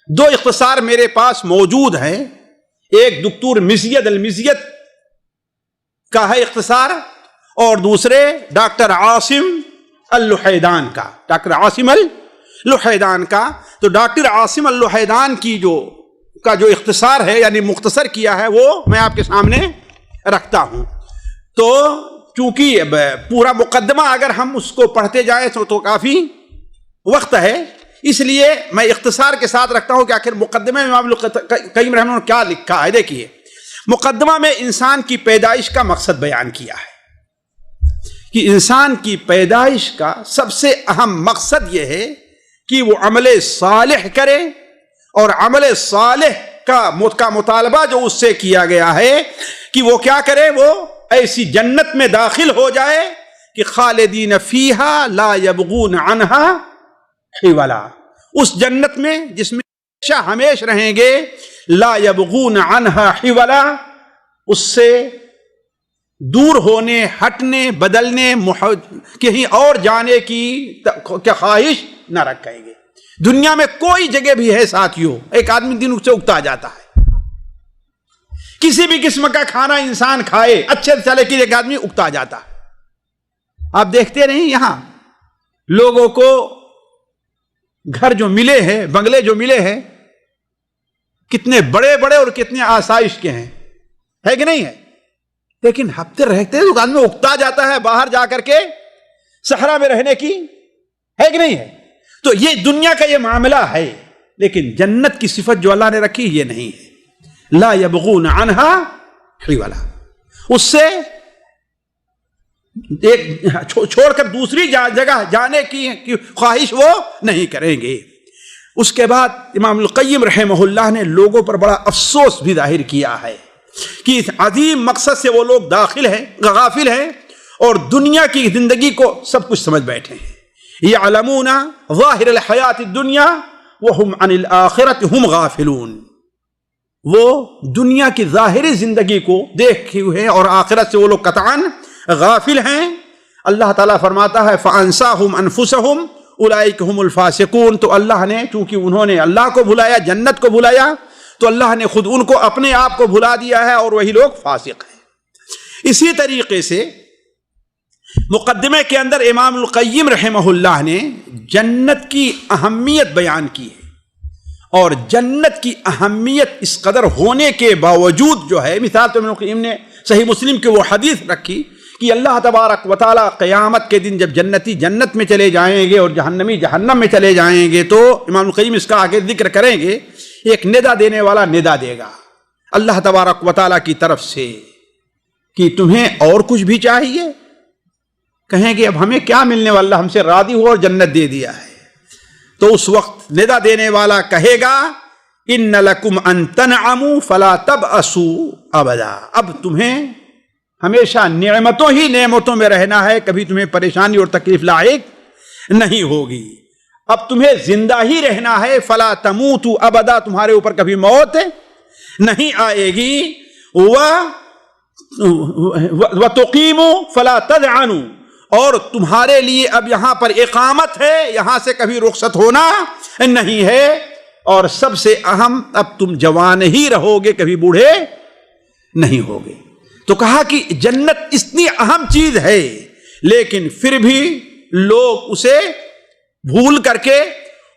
دو اختصار میرے پاس موجود ہیں، ایک دکتور مزید المزید کا ہے اختصار، اور دوسرے ڈاکٹر عاصم اللوحیدان کا، ڈاکٹر عاصم اللوحیدان کا۔ تو ڈاکٹر عاصم اللوحیدان کی جو اختصار ہے، یعنی مختصر کیا ہے، وہ میں آپ کے سامنے رکھتا ہوں۔ تو چونکہ پورا مقدمہ اگر ہم اس کو پڑھتے جائیں تو کافی وقت ہے، اس لیے میں اختصار کے ساتھ رکھتا ہوں کہ آخر مقدمے میں امام القیم رحمہ اللہ نے کیا لکھا ہے۔ دیکھیے، مقدمہ میں انسان کی پیدائش کا مقصد بیان کیا ہے کہ انسان کی پیدائش کا سب سے اہم مقصد یہ ہے کہ وہ عمل صالح کرے، اور عمل صالح کا مطالبہ جو اس سے کیا گیا ہے کہ وہ کیا کرے، وہ ایسی جنت میں داخل ہو جائے کہ خالدین فیہا لا یبغون عنہا حولا، اس جنت میں جس میں ہمیشہ رہیں گے، لا یبغون عنہا حولا، اس سے دور ہونے، ہٹنے، بدلنے، کہیں اور جانے کی خواہش نہ رکھیں گے۔ دنیا میں کوئی جگہ بھی ہے ساتھیوں، ایک آدمی دن سے اکتا جاتا ہے، کسی بھی قسم کا کھانا انسان کھائے اچھے سے چلے کہ ایک آدمی اکتا جاتا ہے۔ آپ دیکھتے نہیں یہاں لوگوں کو گھر جو ملے ہیں، بنگلے جو ملے ہیں، کتنے بڑے بڑے اور کتنے آسائش کے ہیں، ہے کہ نہیں ہے؟ لیکن ہفتے رہتے تو آدمی اکتا جاتا ہے باہر جا کر کے صحرا میں رہنے کی، ہے کہ نہیں ہے؟ تو یہ دنیا کا یہ معاملہ ہے، لیکن جنت کی صفت جو اللہ نے رکھی یہ نہیں ہے، لا یبغون عنہا حولا، اس سے ایک چھوڑ کر دوسری جگہ جانے کی خواہش وہ نہیں کریں گے۔ اس کے بعد امام القیم رحمہ اللہ نے لوگوں پر بڑا افسوس بھی ظاہر کیا ہے کہ اس عظیم مقصد سے وہ لوگ غافل ہیں اور دنیا کی زندگی کو سب کچھ سمجھ بیٹھے ہیں۔ یعلمون ظاہر الحیات الدنیا وہم عن الآخرۃ ہم غافلون، وہ دنیا کی ظاہری زندگی کو دیکھے ہوئے اور آخرت سے وہ لوگ قطعاً غافل ہیں۔ اللہ تعالیٰ فرماتا ہے فَأَنْسَاهُمْ أَنفُسَهُمْ أُولَئِكَ هُمُ الْفَاسِقُونَ، تو اللہ نے چونکہ انہوں نے اللہ کو بھلایا، جنت کو بھلایا، تو اللہ نے خود ان کو اپنے آپ کو بھلا دیا ہے، اور وہی لوگ فاسق ہیں۔ اسی طریقے سے مقدمے کے اندر امام القیم رحمہ اللہ نے جنت کی اہمیت بیان کی ہے، اور جنت کی اہمیت اس قدر ہونے کے باوجود جو ہے، مثال تو امام القیم نے صحیح مسلم کی وہ حدیث رکھی کہ اللہ تبارک و تعالیٰ قیامت کے دن جب جنتی جنت میں چلے جائیں گے اور جہنمی جہنم میں چلے جائیں گے، تو امام القیم اس کا آگے ذکر کریں گے، ایک ندا دینے والا ندا دے گا اللہ تبارک و تعالیٰ کی طرف سے کہ تمہیں اور کچھ بھی چاہیے؟ کہیں گے اب ہمیں کیا ملنے والا، ہم سے راضی ہو اور جنت دے دیا ہے۔ تو اس وقت ندا دینے والا کہے گا ان لکم ان تنعموا فلا تبأسوا ابدا، اب تمہیں ہمیشہ نعمتوں ہی نعمتوں میں رہنا ہے، کبھی تمہیں پریشانی اور تکلیف لاحق نہیں ہوگی، اب تمہیں زندہ ہی رہنا ہے، فلا تموتوا ابدا، تمہارے اوپر کبھی موت نہیں آئے گی، وتقیموا فلا تذعنوا، اور تمہارے لیے اب یہاں پر اقامت ہے، یہاں سے کبھی رخصت ہونا نہیں ہے، اور سب سے اہم اب تم جوان ہی رہو گے، کبھی بوڑھے نہیں ہوگے۔ تو کہا کہ جنت اتنی اہم چیز ہے، لیکن پھر بھی لوگ اسے بھول کر کے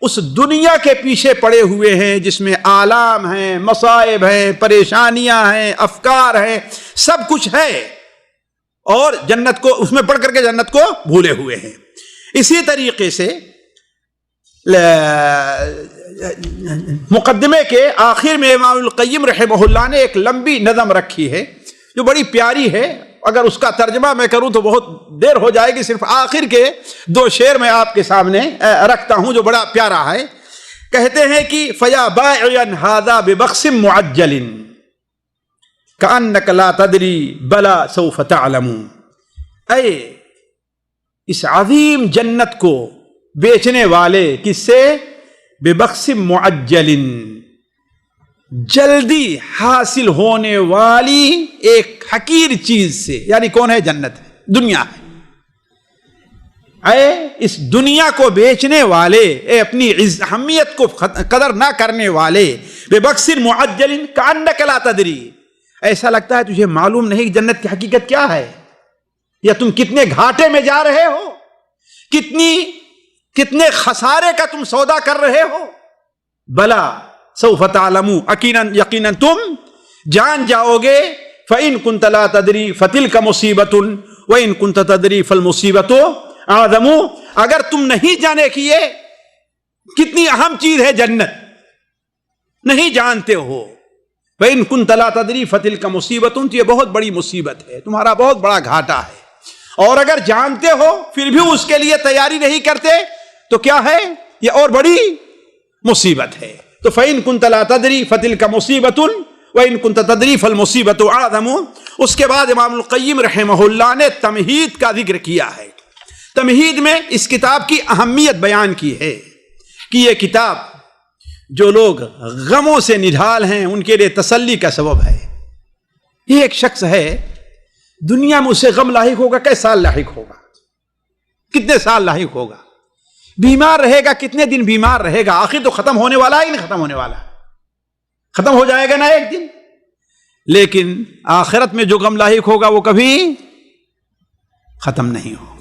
اس دنیا کے پیچھے پڑے ہوئے ہیں جس میں آلام ہیں، مصائب ہیں، پریشانیاں ہیں، افکار ہیں، سب کچھ ہے، اور جنت کو اس میں پڑھ کر کے جنت کو بھولے ہوئے ہیں۔ اسی طریقے سے مقدمے کے آخر میں امام القیم رحمہ اللہ نے ایک لمبی نظم رکھی ہے جو بڑی پیاری ہے، اگر اس کا ترجمہ میں کروں تو بہت دیر ہو جائے گی، صرف آخر کے 2 شعر میں آپ کے سامنے رکھتا ہوں جو بڑا پیارا ہے۔ کہتے ہیں کہ فَيَا بَائِعًا هَذَا بِبَخْسٍ مُعَجَّلٍ كَأَنَّكَ لَا تَدْرِي بَلَا سَوْفَ تَعْلَمُ، اے اس عظیم جنت کو بیچنے والے، کس سے؟ بِبَخْسٍ مُعَجَّلٍ، جلدی حاصل ہونے والی ایک حقیر چیز سے، یعنی کون ہے؟ جنت ہے، دنیا ہے۔ اے اس دنیا کو بیچنے والے، اے اپنی اہمیت کو قدر نہ کرنے والے، بے بخس معجل کانک لا تدری، ایسا لگتا ہے تجھے معلوم نہیں کہ جنت کی حقیقت کیا ہے، یا تم کتنے گھاٹے میں جا رہے ہو، کتنے خسارے کا تم سودا کر رہے ہو. بلا سوف تعلمون، یقیناً تم جان جاؤ گے. فَإِن كُنْتَ لَا تَدْرِي فَتِلْكَ مُصِيبَةٌ وَإِن كُنْتَ تَدْرِي فَالْمُصِيبَةُ أَعْظَمُ. اگر تم نہیں جانے کہ یہ کتنی اہم چیز ہے جنت، نہیں جانتے ہو، وَإِن كُنْتَ لَا تَدْرِي فَتِلْكَ مُصِيبَةٌ، تو یہ بہت بڑی مصیبت ہے، تمہارا بہت بڑا گھاٹا ہے. اور اگر جانتے ہو پھر بھی اس کے لیے تیاری نہیں کرتے تو کیا ہے؟ یہ اور بڑی مصیبت ہے. تو فَإِن كُنْتَ لَا تَدْرِي فَتِلْكَ مُصِيبَةٌ وَإِن كُنْتَ تَدْرِي فَالْمُصِيبَةُ أَعْظَمُ. اس کے بعد امام القیم رحمہ اللہ نے تمہید کا ذکر کیا ہے. تمہید میں اس کتاب کی اہمیت بیان کی ہے کہ یہ کتاب جو لوگ غموں سے نڈھال ہیں ان کے لیے تسلی کا سبب ہے. یہ ایک شخص ہے دنیا میں اسے غم لاحق ہوگا، کئی سال لاحق ہوگا، کتنے سال لاحق ہوگا، بیمار رہے گا، کتنے دن بیمار رہے گا، آخر تو ختم ہونے والا ہی نہیں ختم ہونے والا، ختم ہو جائے گا نا ایک دن. لیکن آخرت میں جو غم لاحق ہوگا وہ کبھی ختم نہیں ہوگا.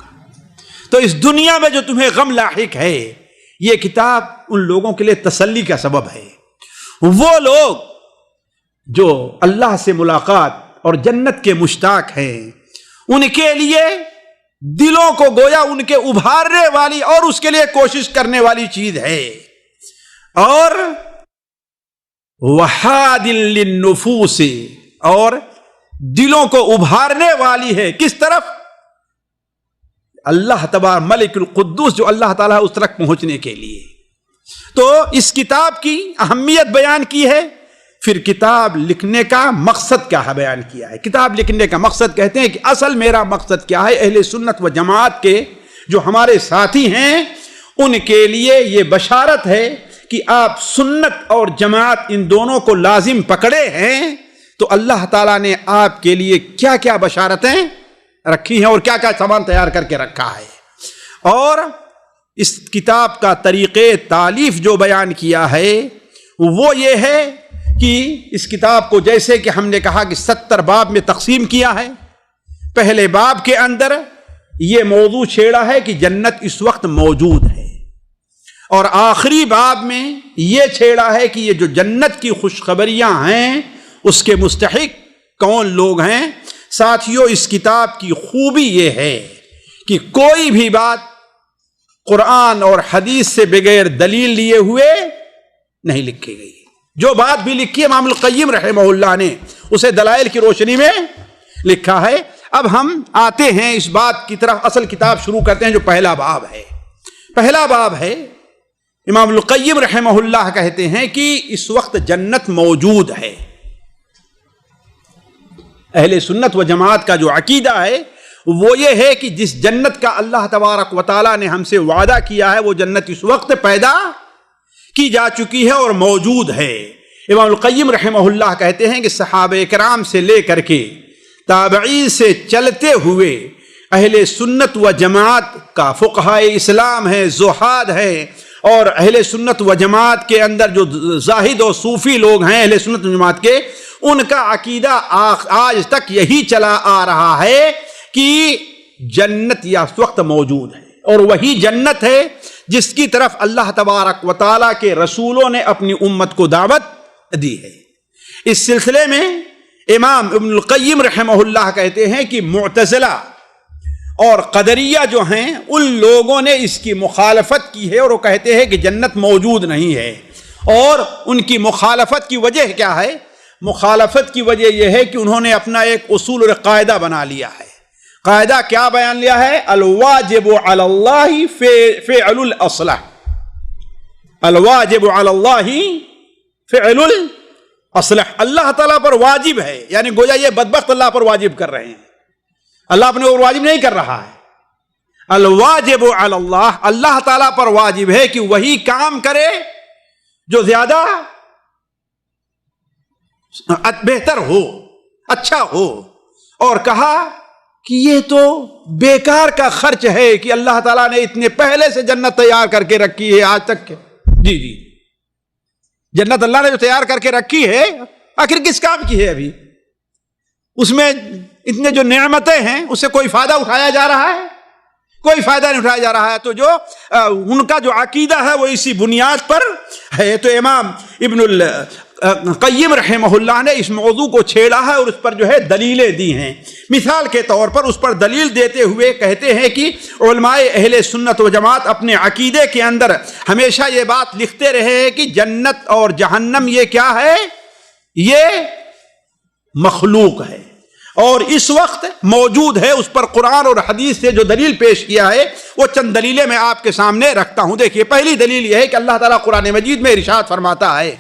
تو اس دنیا میں جو تمہیں غم لاحق ہے یہ کتاب ان لوگوں کے لیے تسلی کا سبب ہے. وہ لوگ جو اللہ سے ملاقات اور جنت کے مشتاق ہیں ان کے لیے دلوں کو گویا ان کے ابھارنے والی اور اس کے لیے کوشش کرنے والی چیز ہے. اور وحاد للنفوس، اور دلوں کو ابھارنے والی ہے کس طرف؟ اللہ تبارک ملک القدوس جو اللہ تعالیٰ اس تک پہنچنے کے لیے. تو اس کتاب کی اہمیت بیان کی ہے. پھر کتاب لکھنے کا مقصد کیا ہے بیان کیا ہے. کتاب لکھنے کا مقصد کہتے ہیں کہ اصل میرا مقصد کیا ہے، اہل سنت و جماعت کے جو ہمارے ساتھی ہیں ان کے لیے یہ بشارت ہے کہ آپ سنت اور جماعت ان دونوں کو لازم پکڑے ہیں تو اللہ تعالیٰ نے آپ کے لیے کیا کیا بشارتیں رکھی ہیں اور کیا کیا سامان تیار کر کے رکھا ہے. اور اس کتاب کا طریقے تالیف جو بیان کیا ہے وہ یہ ہے کہ اس کتاب کو جیسے کہ ہم نے کہا کہ 70 باب میں تقسیم کیا ہے. پہلے باب کے اندر یہ موضوع چھیڑا ہے کہ جنت اس وقت موجود ہے، اور آخری باب میں یہ چھیڑا ہے کہ یہ جو جنت کی خوشخبریاں ہیں اس کے مستحق کون لوگ ہیں. ساتھیوں اس کتاب کی خوبی یہ ہے کہ کوئی بھی بات قرآن اور حدیث سے بغیر دلیل لیے ہوئے نہیں لکھی گئی. جو بات بھی لکھی ہے امام القیم رحمہ اللہ نے اسے دلائل کی روشنی میں لکھا ہے. اب ہم آتے ہیں اس بات کی طرف، اصل کتاب شروع کرتے ہیں جو پہلا باب ہے. پہلا باب ہے امام القیم رحمہ اللہ کہتے ہیں کہ اس وقت جنت موجود ہے. اہل سنت و جماعت کا جو عقیدہ ہے وہ یہ ہے کہ جس جنت کا اللہ تبارک و تعالیٰ نے ہم سے وعدہ کیا ہے وہ جنت اس وقت پیدا کی جا چکی ہے اور موجود ہے. امام القیم رحمہ اللہ کہتے ہیں کہ صحابہ کرام سے لے کر کے تابعین سے چلتے ہوئے اہل سنت و جماعت کا فقہائے اسلام ہے، زہاد ہے، اور اہل سنت و جماعت کے اندر جو زاہد و صوفی لوگ ہیں اہل سنت و جماعت کے، ان کا عقیدہ آج تک یہی چلا آ رہا ہے کہ جنت یا اس وقت موجود ہے، اور وہی جنت ہے جس کی طرف اللہ تبارک و تعالیٰ کے رسولوں نے اپنی امت کو دعوت دی ہے. اس سلسلے میں امام ابن القیم رحمہ اللہ کہتے ہیں کہ معتزلہ اور قدریہ جو ہیں ان لوگوں نے اس کی مخالفت کی ہے اور وہ کہتے ہیں کہ جنت موجود نہیں ہے. اور ان کی مخالفت کی وجہ کیا ہے؟ مخالفت کی وجہ یہ ہے کہ انہوں نے اپنا ایک اصول اور قاعدہ بنا لیا ہے. قاعدہ کیا بیان لیا ہے؟ الواجب علی اللہ فعل الاصلح. الواجب علی اللہ فعل الاصلح. اللہ تعالیٰ پر واجب ہے، یعنی گویا یہ بدبخت اللہ پر واجب کر رہے ہیں، اللہ اپنے اوپر واجب نہیں کر رہا ہے. الواجب علی اللہ، اللہ تعالیٰ پر واجب ہے کہ وہی کام کرے جو زیادہ بہتر ہو، اچھا ہو. اور کہا کہ یہ تو بیکار کا خرچ ہے کہ اللہ تعالیٰ نے اتنے پہلے سے جنت تیار کر کے رکھی ہے آج تک. جی جی، جنت اللہ نے جو تیار کر کے رکھی ہے آخر کس کام کی ہے؟ ابھی اس میں اتنے جو نعمتیں ہیں اس سے کوئی فائدہ اٹھایا جا رہا ہے؟ کوئی فائدہ نہیں اٹھایا جا رہا ہے. تو جو ان کا جو عقیدہ ہے وہ اسی بنیاد پر ہے. تو امام ابن القیم رحمہ اللہ نے اس موضوع کو چھیڑا ہے اور اس پر جو ہے دلیلیں دی ہیں. مثال کے طور پر اس پر دلیل دیتے ہوئے کہتے ہیں کہ علماء اہل سنت و جماعت اپنے عقیدے کے اندر ہمیشہ یہ بات لکھتے رہے ہیں کہ جنت اور جہنم یہ کیا ہے؟ یہ مخلوق ہے اور اس وقت موجود ہے. اس پر قرآن اور حدیث سے جو دلیل پیش کیا ہے وہ چند دلیلیں میں آپ کے سامنے رکھتا ہوں. دیکھیے، پہلی دلیل یہ ہے کہ اللہ تعالیٰ قرآن مجید میں ارشاد فرماتا ہے،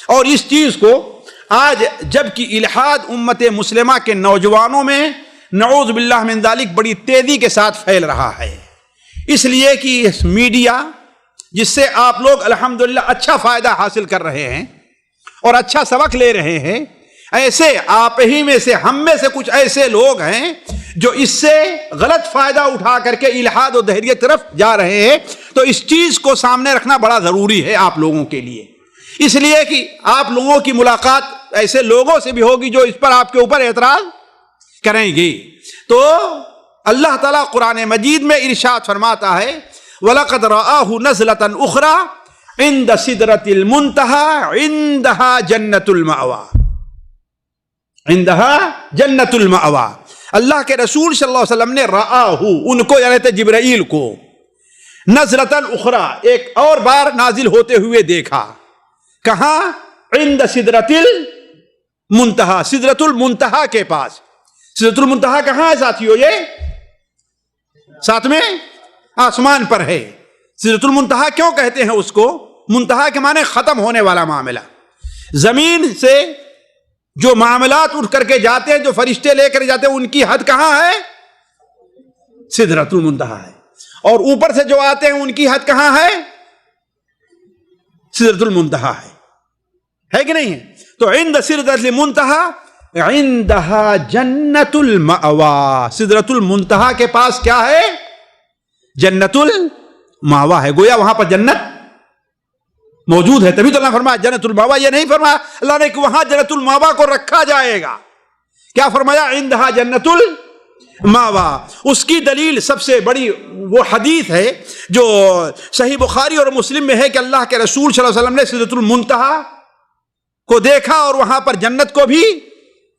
اور اس چیز کو آج جبکہ الحاد امت مسلمہ کے نوجوانوں میں نعوذ باللہ من ذالک بڑی تیزی کے ساتھ پھیل رہا ہے، اس لیے کہ اس میڈیا جس سے آپ لوگ الحمدللہ اچھا فائدہ حاصل کر رہے ہیں اور اچھا سبق لے رہے ہیں، ایسے آپ ہی میں سے ہم میں سے کچھ ایسے لوگ ہیں جو اس سے غلط فائدہ اٹھا کر کے الحاد و دہریت کی طرف جا رہے ہیں. تو اس چیز کو سامنے رکھنا بڑا ضروری ہے آپ لوگوں کے لیے، اس لیے کہ آپ لوگوں کی ملاقات ایسے لوگوں سے بھی ہوگی جو اس پر آپ کے اوپر اعتراض کریں گے. تو اللہ تعالیٰ قرآن مجید میں ارشاد فرماتا ہے وَلَقَدْ رَآهُ نَزْلَةً أُخْرَى عِنْدَ سِدْرَةِ الْمُنْتَهَى عِنْدَهَا جَنَّةُ الْمَأْوَىٰ، عِنْدَهَا جَنَّةُ الْمَأْوَىٰ. اللہ کے رسول صلی اللہ علیہ وسلم نے رآہو، ان کو یعنی کہ جبرائیل کو، نزلۃ اخری، ایک اور بار نازل ہوتے ہوئے دیکھا. کہاں؟ عند سدرۃ المنتہا، سدرۃ المنتہا کے پاس. سدرۃ المنتہا کہاں ہے ساتھیو؟ یہ ساتویں آسمان پر ہے. سدرۃ المنتہا کیوں کہتے ہیں اس کو؟ منتہا کے معنی ختم ہونے والا معاملہ. زمین سے جو معاملات اٹھ کر کے جاتے ہیں، جو فرشتے لے کر جاتے ہیں، ان کی حد کہاں ہے؟ سدرۃ المنتہا ہے. اور اوپر سے جو آتے ہیں ان کی حد کہاں ہے؟ سدرۃ المنتہا ہے کہ نہیں ہے؟ تو عند سدرۃ المنتہا عندہا جنت المأویٰ، سدرۃ المنتہا کے پاس کیا ہے؟ جنت المأویٰ ہے. گویا وہاں پر جنت موجود ہے. تبھی تو اللہ فرمایا جنت المأویٰ. یہ نہیں فرمایا اللہ نے کہ وہاں جنت المأویٰ کو رکھا جائے گا. کیا فرمایا؟ عندہا جنت المأویٰ. اس کی دلیل سب سے بڑی وہ حدیث ہے جو صحیح بخاری اور مسلم میں ہے کہ اللہ کے رسول صلی اللہ علیہ وسلم نے سدرۃ المنتہا کو دیکھا اور وہاں پر جنت کو بھی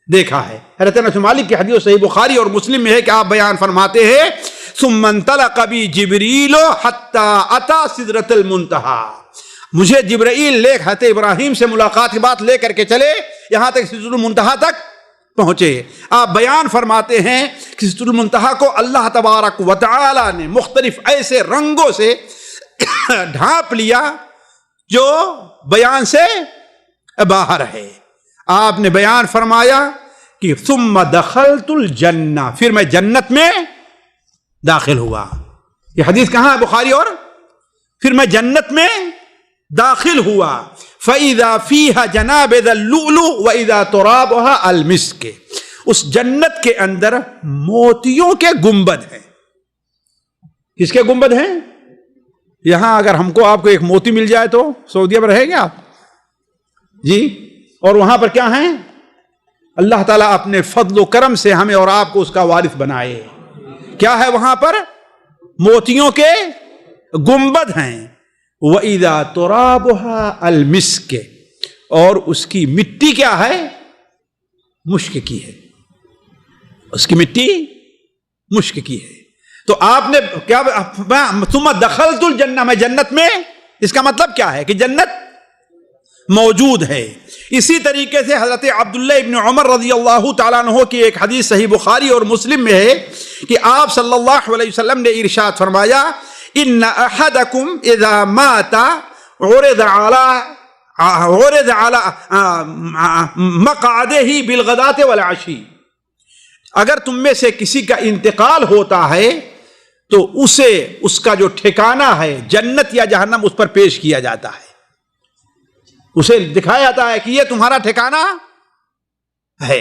دیکھا ہے. حضرت انس بن مالک کی حدیث صحیح بخاری اور مسلم میں ہے کہ آپ بیان فرماتے ہیں ثم انطلق بی جبریل حتی اتی سدرۃ المنتہا، مجھے جبرائیل لے حضرت ابراہیم سے ملاقات کی بات لے کر کے چلے یہاں تک سدرۃ المنتہا تک پہنچے. آپ بیان فرماتے ہیں کہ سدرۃ المنتہا کو اللہ تبارک و تعالی نے مختلف ایسے رنگوں سے ڈھانپ لیا جو بیان سے باہر ہے. آپ نے بیان فرمایا کہ ثم دخلت الجنہ، پھر میں جنت میں داخل ہوا. یہ حدیث کہاں ہے؟ بخاری. اور پھر میں جنت میں داخل ہوا. فَإِذَا فِيهَا جَنَابِذَ اللُّؤْلُؤِ وَإِذَا تُرَابُهَا الْمِسْكِ، اس جنت کے اندر موتیوں کے گنبد ہیں. کس کے گنبد ہیں؟ یہاں اگر ہم کو آپ کو ایک موتی مل جائے تو سعودیہ میں رہیں گے آپ؟ جی. اور وہاں پر کیا ہیں؟ اللہ تعالیٰ اپنے فضل و کرم سے ہمیں اور آپ کو اس کا وارث بنائے. کیا ہے وہاں پر؟ موتیوں کے گنبد ہیں. وَإِذَا تُرَابُهَا الْمِسْكِ، اور اس کی مٹی کیا ہے؟ مشک کی ہے. اس کی مٹی مشک کی ہے. تو آپ نے کیا ثم دخلت الجنہ، میں جنت میں، اس کا مطلب کیا ہے کہ جنت موجود ہے. اسی طریقے سے حضرت عبداللہ ابن عمر رضی اللہ تعالیٰ عنہ کی ایک حدیث صحیح بخاری اور مسلم میں ہے کہ آپ صلی اللہ علیہ وسلم نے ارشاد فرمایا ان احدکم اذا مات عرض علی مقعدہ بالغداۃ والعشی، اگر تم میں سے کسی کا انتقال ہوتا ہے تو اسے اس کا جو ٹھکانہ ہے جنت یا جہنم اس پر پیش کیا جاتا ہے. اسے دکھایا جاتا ہے کہ یہ تمہارا ٹھکانہ ہے.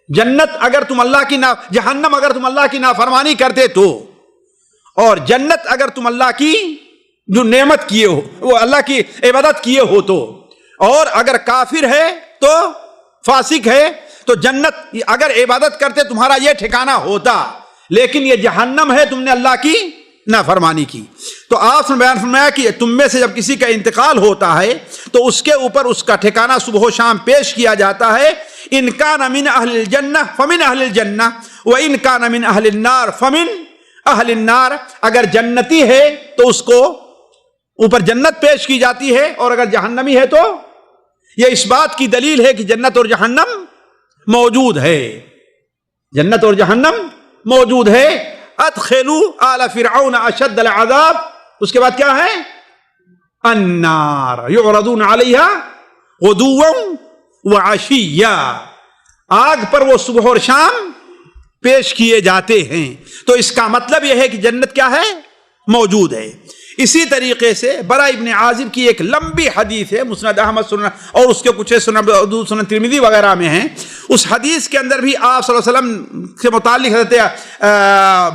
جنت اگر تم اللہ کی جہنم اگر تم اللہ کی نافرمانی کرتے تو، اور جنت اگر تم اللہ کی جو نعمت کیے ہو، وہ اللہ کی عبادت کیے ہو تو، اور اگر کافر ہے تو، فاسق ہے تو جنت اگر عبادت کرتے تمہارا یہ ٹھکانہ ہوتا، لیکن یہ جہنم ہے، تم نے اللہ کی نافرمانی کی۔ تو آپ نے بیان فرمایا کہ تم میں سے جب کسی کا انتقال ہوتا ہے تو اس کے اوپر اس کا ٹھکانہ صبح و شام پیش کیا جاتا ہے، ان کان من اہل الجنہ فمن اہل الجنہ وان کان من اہل النار فمن اہل النار۔ اگر جنتی ہے تو اس کو اوپر جنت پیش کی جاتی ہے، اور اگر جہنمی ہے تو یہ اس بات کی دلیل ہے کہ جنت اور جہنم موجود ہے، جنت اور جہنم موجود ہے۔ ادخلوا آل فرعون اشد العذاب، اس کے بعد کیا ہے؟ النار یعرضون علیہا غدوا وعشیا، آگ پر وہ صبح اور شام پیش کیے جاتے ہیں۔ تو اس کا مطلب یہ ہے کہ جنت کیا ہے؟ موجود ہے۔ اسی طریقے سے برا ابن عازب کی ایک لمبی حدیث ہے، مسند احمد سنن اور اس کے کچھ سنن ترمذی وغیرہ میں ہیں، اس حدیث کے اندر بھی آپ صلی اللہ علیہ وسلم سے متعلق حضرت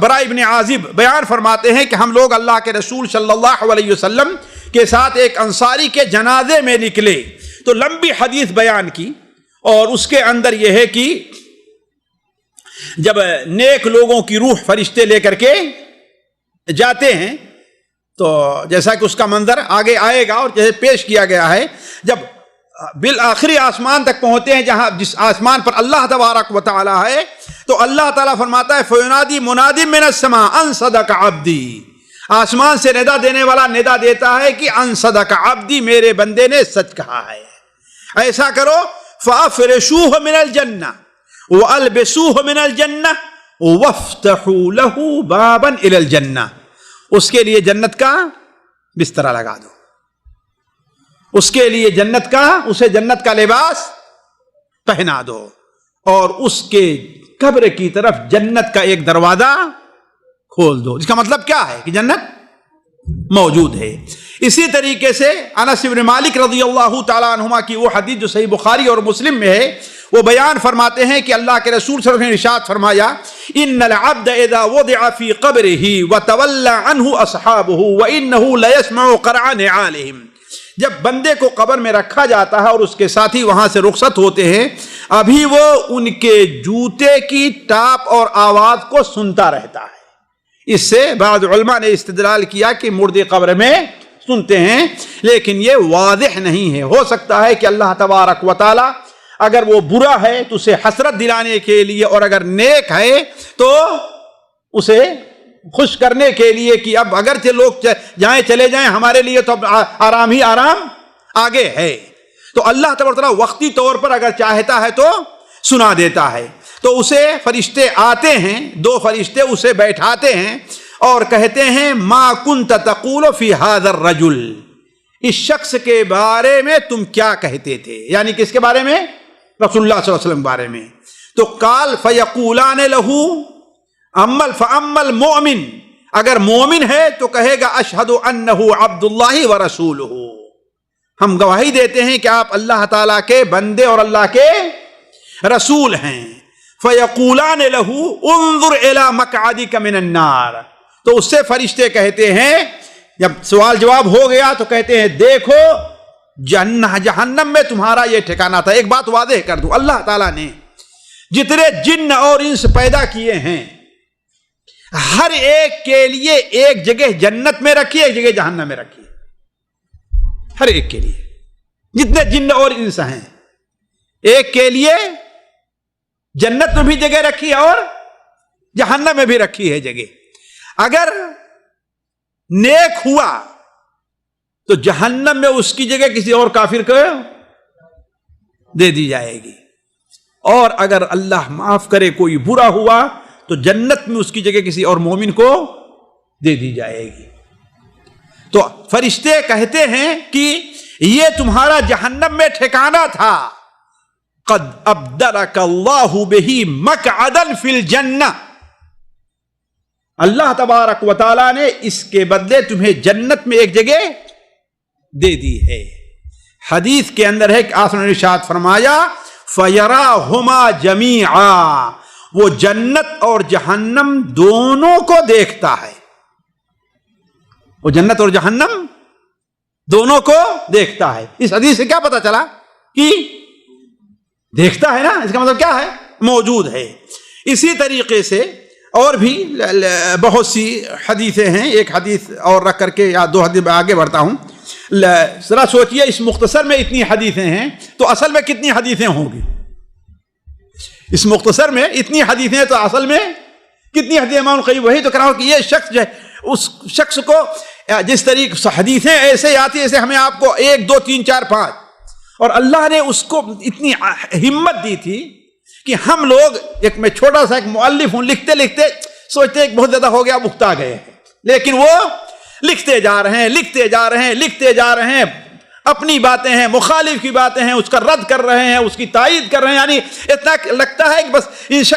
برا ابن عازب بیان فرماتے ہیں کہ ہم لوگ اللہ کے رسول صلی اللہ علیہ وسلم کے ساتھ ایک انصاری کے جنازے میں نکلے، تو لمبی حدیث بیان کی، اور اس کے اندر یہ ہے کہ جب نیک لوگوں کی روح فرشتے لے کر کے جاتے ہیں تو جیسا کہ اس کا منظر آگے آئے گا اور جیسے پیش کیا گیا ہے، جب بالآخری آسمان تک پہنچتے ہیں جہاں جس آسمان پر اللہ تبارک و تعالی ہے، تو اللہ تعالیٰ فرماتا ہے فَيُنَادِي مُنَادٍ مِّنَ السَّمَاءِ أَن صَدَقَ عَبْدِي، آسمان سے ندا دینے والا ندا دیتا ہے کہ ان صدق عبدی، میرے بندے نے سچ کہا ہے۔ ایسا کرو فَأَفْرِشُوهُ مِنَ الْجَنَّةِ وَأَلْبِسُوهُ مِنَ الْجَنَّةِ وَافْتَحُوا لَهُ بَابًا إِلَى الْجَنَّةِ، اس کے لیے جنت کا بستر لگا دو، اس کے لیے جنت کا، اسے جنت کا لباس پہنا دو، اور اس کے قبر کی طرف جنت کا ایک دروازہ کھول دو۔ اس کا مطلب کیا ہے کہ جنت موجود ہے۔ اسی طریقے سے انس بن مالک رضی اللہ تعالیٰ عنہما کی وہ حدیث جو صحیح بخاری اور مسلم میں ہے، وہ بیان فرماتے ہیں کہ اللہ کے رسول صلی اللہ علیہ وسلم نے ارشاد فرمایا ان العبد اذا وضع في قبره وتولى عنه اصحابه وانه ليسمع قرع نعالهم، جب بندے کو قبر میں رکھا جاتا ہے اور اس کے ساتھی وہاں سے رخصت ہوتے ہیں، ابھی وہ ان کے جوتے کی ٹاپ اور آواز کو سنتا رہتا ہے۔ اس سے بعض علماء نے استدلال کیا کہ مردے قبر میں سنتے ہیں، لیکن یہ واضح نہیں ہے۔ ہو سکتا ہے کہ اللہ تبارک و تعالی اگر وہ برا ہے تو اسے حسرت دلانے کے لیے، اور اگر نیک ہے تو اسے خوش کرنے کے لیے کہ اب اگرچہ لوگ جائیں چلے جائیں، ہمارے لیے تو اب آرام ہی آرام آگے ہے۔ تو اللہ تبارک و تعالی وقتی طور پر اگر چاہتا ہے تو سنا دیتا ہے۔ تو اسے فرشتے آتے ہیں، دو فرشتے اسے بیٹھاتے ہیں اور کہتے ہیں ما کنت تقول فی ھذا الرجل، اس شخص کے بارے میں تم کیا کہتے تھے، یعنی کس کے بارے میں؟ رسول اللہ صلی اللہ علیہ وسلم کے بارے میں۔ تو قال فیقولان لہ فاما المؤمن، اگر مومن ہے تو کہے گا اشہد انہ عبد اللہ ورسولہ، ہم گواہی دیتے ہیں کہ آپ اللہ تعالیٰ کے بندے اور اللہ کے رسول ہیں۔ فیقولان لہ انظر الی مقعدک من النار، تو اس سے فرشتے کہتے ہیں، جب سوال جواب ہو گیا تو کہتے ہیں دیکھو جہنم میں تمہارا یہ ٹھکانہ تھا۔ ایک بات واضح کر دوں، اللہ تعالیٰ نے جتنے جن اور انس پیدا کیے ہیں، ہر ایک کے لیے ایک جگہ جنت میں رکھی ہے، ایک جگہ جہنم میں رکھی ہے۔ ہر ایک کے لیے جتنے جن اور انس ہیں، ایک کے لیے جنت میں بھی جگہ رکھی ہے اور جہنم میں بھی رکھی ہے جگہ۔ اگر نیک ہوا تو جہنم میں اس کی جگہ کسی اور کافر کو دے دی جائے گی، اور اگر اللہ معاف کرے کوئی برا ہوا تو جنت میں اس کی جگہ کسی اور مومن کو دے دی جائے گی۔ تو فرشتے کہتے ہیں کہ یہ تمہارا جہنم میں ٹھکانہ تھا، قد ابدلک اللہ بہ مقعدا فی الجنہ، اللہ تبارک و تعالی نے اس کے بدلے تمہیں جنت میں ایک جگہ دے دی ہے۔ حدیث کے اندر ہے کہ آپ نے ارشاد فرمایا فَيَرَاهُمَا جَمِيعًا، وہ جنت اور جہنم دونوں کو دیکھتا ہے، وہ جنت اور جہنم دونوں کو دیکھتا ہے۔ اس حدیث سے کیا پتا چلا کہ دیکھتا ہے نا، اس کا مطلب کیا ہے؟ موجود ہے۔ اسی طریقے سے اور بھی بہت سی حدیثیں ہیں، ایک حدیث اور رکھ کر کے یا دو حدیث آگے بڑھتا ہوں۔ ذرا سوچئے اس مختصر میں اتنی حدیثیں ہیں تو اصل میں کتنی حدیثیں ہوں گی؟ اس مختصر میں اتنی حدیثیں تو اصل میں کتنی حدیثیں؟ امام القیم وہی تو کہا کہ یہ شخص جو ہے، اس شخص کو جس طریقے سے حدیثیں ایسے آتی ایسے ہمیں آپ کو 1 2 3 4 5، اور اللہ نے اس کو اتنی ہمت دی تھی کہ ہم لوگ، ایک میں چھوٹا سا ایک مؤلف ہوں، لکھتے لکھتے سوچتے ہیں کہ بہت زیادہ ہو گیا، بھگتا گئے ہیں، لیکن وہ لکھتے جا رہے ہیں، لکھتے جا رہے ہیں، لکھتے جا رہے ہیں، اپنی باتیں ہیں، مخالف کی باتیں ہیں، اس کا رد کر رہے ہیں، اس کی تائید کر رہے ہیں، یعنی اتنا لگتا ہے کہ بس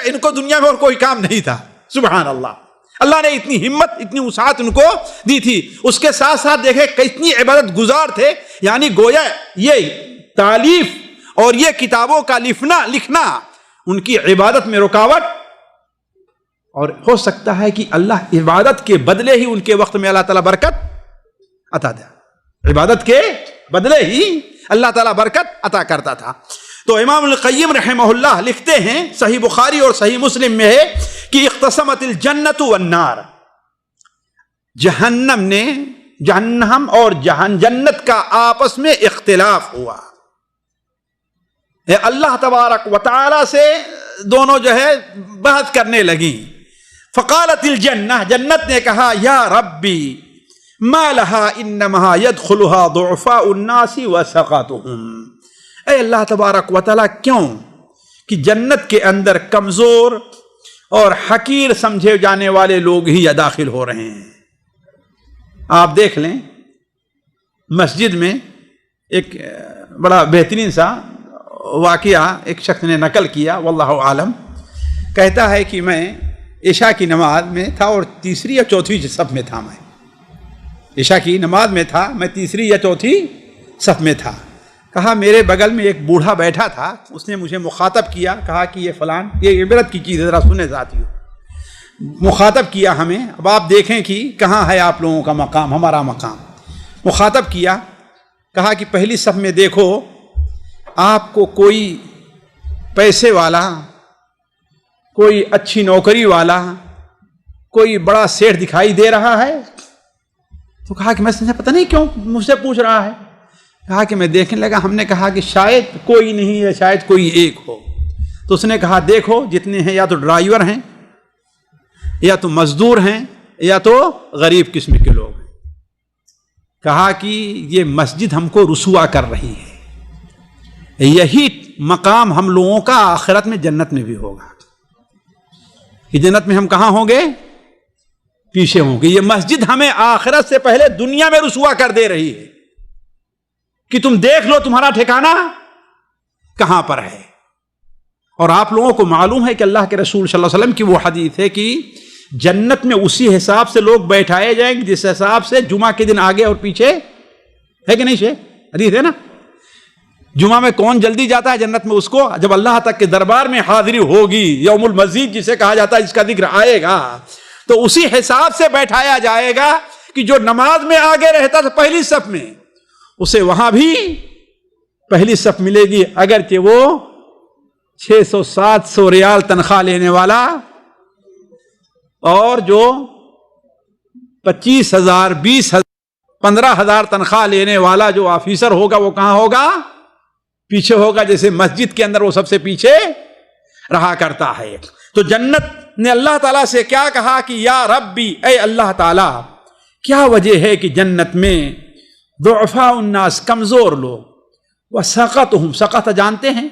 ان کو دنیا میں اور کوئی کام نہیں تھا۔ سبحان اللہ، اللہ نے اتنی ہمت، اتنی وسعت ان کو دی تھی۔ اس کے ساتھ ساتھ دیکھیں کتنی عبادت گزار تھے، یعنی گویا یہ تالیف اور یہ کتابوں کا لکھنا ان کی عبادت میں رکاوٹ، اور ہو سکتا ہے کہ اللہ عبادت کے بدلے ہی ان کے وقت میں اللہ تعالیٰ برکت عطا دے، عبادت کے بدلے ہی اللہ تعالیٰ برکت عطا کرتا تھا۔ تو امام القیم رحمہ اللہ لکھتے ہیں، صحیح بخاری اور صحیح مسلم میں ہے کہ اقتسمت الجنت والنار، جہنم اور جنت کا آپس میں اختلاف ہوا، اللہ تبارک و تعالی سے دونوں جو ہے بحث کرنے لگی۔ فقالت الجنہ، جنت نے کہا یا ربی ما لها انما يدخلها ضعفاء الناس وسقطهم، اے اللہ تبارک و تعالی کیوں کہ جنت کے اندر کمزور اور حقیر سمجھے جانے والے لوگ ہی داخل ہو رہے ہیں۔ آپ دیکھ لیں مسجد میں ایک بڑا بہترین سا واقعہ ایک شخص نے نقل کیا، واللہ عالم، کہتا ہے کہ میں عشاء کی نماز میں تھا اور تیسری یا چوتھی صف میں تھا، میں عشاء کی نماز میں تھا، میں تیسری یا چوتھی صف میں تھا۔ کہا میرے بغل میں ایک بوڑھا بیٹھا تھا، اس نے مجھے مخاطب کیا، کہا کہ یہ فلان، یہ عبرت کی چیز ہے، ذرا سنیں ذاتیوں، مخاطب کیا ہمیں۔ اب آپ دیکھیں کہ کہاں ہے آپ لوگوں کا مقام، ہمارا مقام۔ مخاطب کیا، کہا کہ پہلی صف میں دیکھو آپ کو کوئی پیسے والا، کوئی اچھی نوکری والا، کوئی بڑا سیٹھ دکھائی دے رہا ہے؟ تو کہا کہ میں سمجھا پتہ نہیں کیوں مجھ سے پوچھ رہا ہے۔ کہا کہ میں دیکھنے لگا، ہم نے کہا کہ شاید کوئی نہیں ہے، شاید کوئی ایک ہو۔ تو اس نے کہا دیکھو جتنے ہیں یا تو ڈرائیور ہیں، یا تو مزدور ہیں، یا تو غریب قسم کے لوگ ہیں۔ کہا کہ یہ مسجد ہم کو رسوا کر رہی ہے، یہی مقام ہم لوگوں کا آخرت میں جنت میں بھی ہوگا، کہ جنت میں ہم کہاں ہوں گے؟ پیچھے ہوں گے۔ یہ مسجد ہمیں آخرت سے پہلے دنیا میں رسوا کر دے رہی ہے کہ تم دیکھ لو تمہارا ٹھکانہ کہاں پر ہے۔ اور آپ لوگوں کو معلوم ہے کہ اللہ کے رسول صلی اللہ علیہ وسلم کی وہ حدیث ہے کہ جنت میں اسی حساب سے لوگ بیٹھائے جائیں گے جس حساب سے جمعہ کے دن آگے اور پیچھے ہے، کہ نہیں شے؟ حدیث ہے نا، جمعہ میں کون جلدی جاتا ہے جنت میں؟ اس کو جب اللہ تک کے دربار میں حاضری ہوگی، یوم المزید جسے کہا جاتا ہے، جس کا ذکر آئے گا، تو اسی حساب سے بیٹھایا جائے گا کہ جو نماز میں آگے رہتا تھا پہلی صف میں، اسے وہاں بھی پہلی صف ملے گی، اگرچہ وہ 600-700 ریال تنخواہ لینے والا، اور جو 25,000 20,000 15,000 تنخواہ لینے والا جو آفیسر ہوگا وہ کہاں ہوگا؟ پیچھے ہوگا، جیسے مسجد کے اندر وہ سب سے پیچھے رہا کرتا ہے۔ تو جنت نے اللہ تعالیٰ سے کیا کہا کہ یا ربی، اے اللہ تعالیٰ، کیا وجہ ہے کہ جنت میں ضعفاء الناس، کمزور لوگ، وسقطہم، سقط جانتے ہیں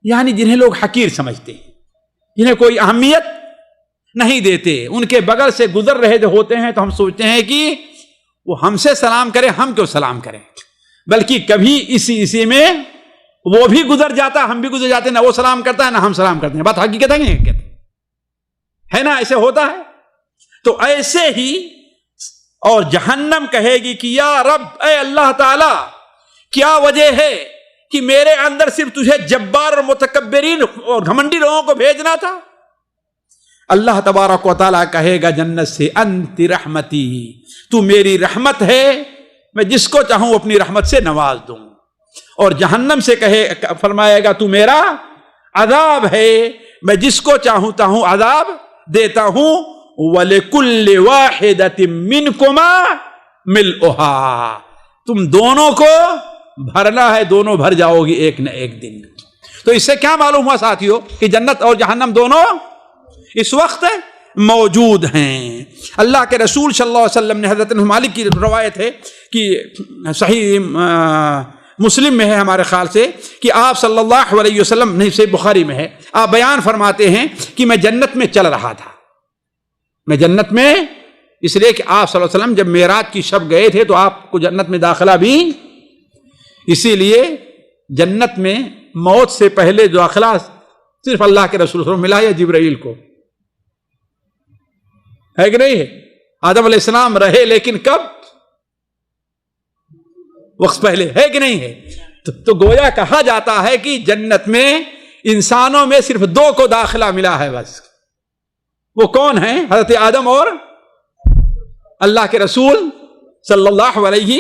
یعنی جنہیں لوگ حقیر سمجھتے ہیں، جنہیں کوئی اہمیت نہیں دیتے، ان کے بغل سے گزر رہے ہوتے ہیں تو ہم سوچتے ہیں کہ وہ ہم سے سلام کرے، ہم کیوں سلام کریں، بلکہ کبھی اسی میں وہ بھی گزر جاتا، ہم بھی گزر جاتے، نہ وہ سلام کرتا ہے نہ ہم سلام کرتے ہیں۔ بات حقیقت ہے نہیں ہے نا؟ ایسے ہوتا ہے۔ تو ایسے ہی اور جہنم کہے گی کہ یا رب، اے اللہ تعالی، کیا وجہ ہے کہ میرے اندر صرف تجھے جبار اور متکبرین اور گھمنڈی لوگوں کو بھیجنا تھا؟ اللہ تبارک و تعالیٰ کہے گا جنت سے انت رحمتی، تو میری رحمت ہے، میں جس کو چاہوں اپنی رحمت سے نواز دوں. اور جہنم سے فرمائے گا تو میرا عذاب ہے، میں جس کو چاہوں عذاب دیتا ہوں. وَلِكُلِّ وَاحِدَةٍ مِّنْكُمَا مِلْءُهَا، تم دونوں کو بھرنا ہے، دونوں بھر جاؤ گی ایک نہ ایک دن. تو اس سے کیا معلوم ہوا ساتھیوں کہ جنت اور جہنم دونوں اس وقت موجود ہیں. اللہ کے رسول صلی اللہ علیہ وسلم نے، حضرت مالک کی روایت ہے کہ صحیح مسلم میں ہے ہمارے خیال سے، کہ آپ صلی اللہ علیہ وسلم، نہیں صحیح بخاری میں ہے، آپ بیان فرماتے ہیں کہ میں جنت میں چل رہا تھا. میں جنت میں اس لیے کہ آپ صلی اللہ علیہ وسلم جب معراج کی شب گئے تھے تو آپ کو جنت میں داخلہ بھی اسی لیے جنت میں موت سے پہلے داخلہ صرف اللہ کے رسول صلی اللہ علیہ وسلم ملا یا جبرائیل کو، ہے کہ نہیں ہے؟ آدم علیہ السلام رہے لیکن کب؟ وقت پہلے، ہے کہ نہیں ہے؟ تو گویا کہا جاتا ہے کہ جنت میں انسانوں میں صرف دو کو داخلہ ملا ہے بس. وہ کون ہیں؟ حضرت آدم اور اللہ کے رسول صلی اللہ علیہ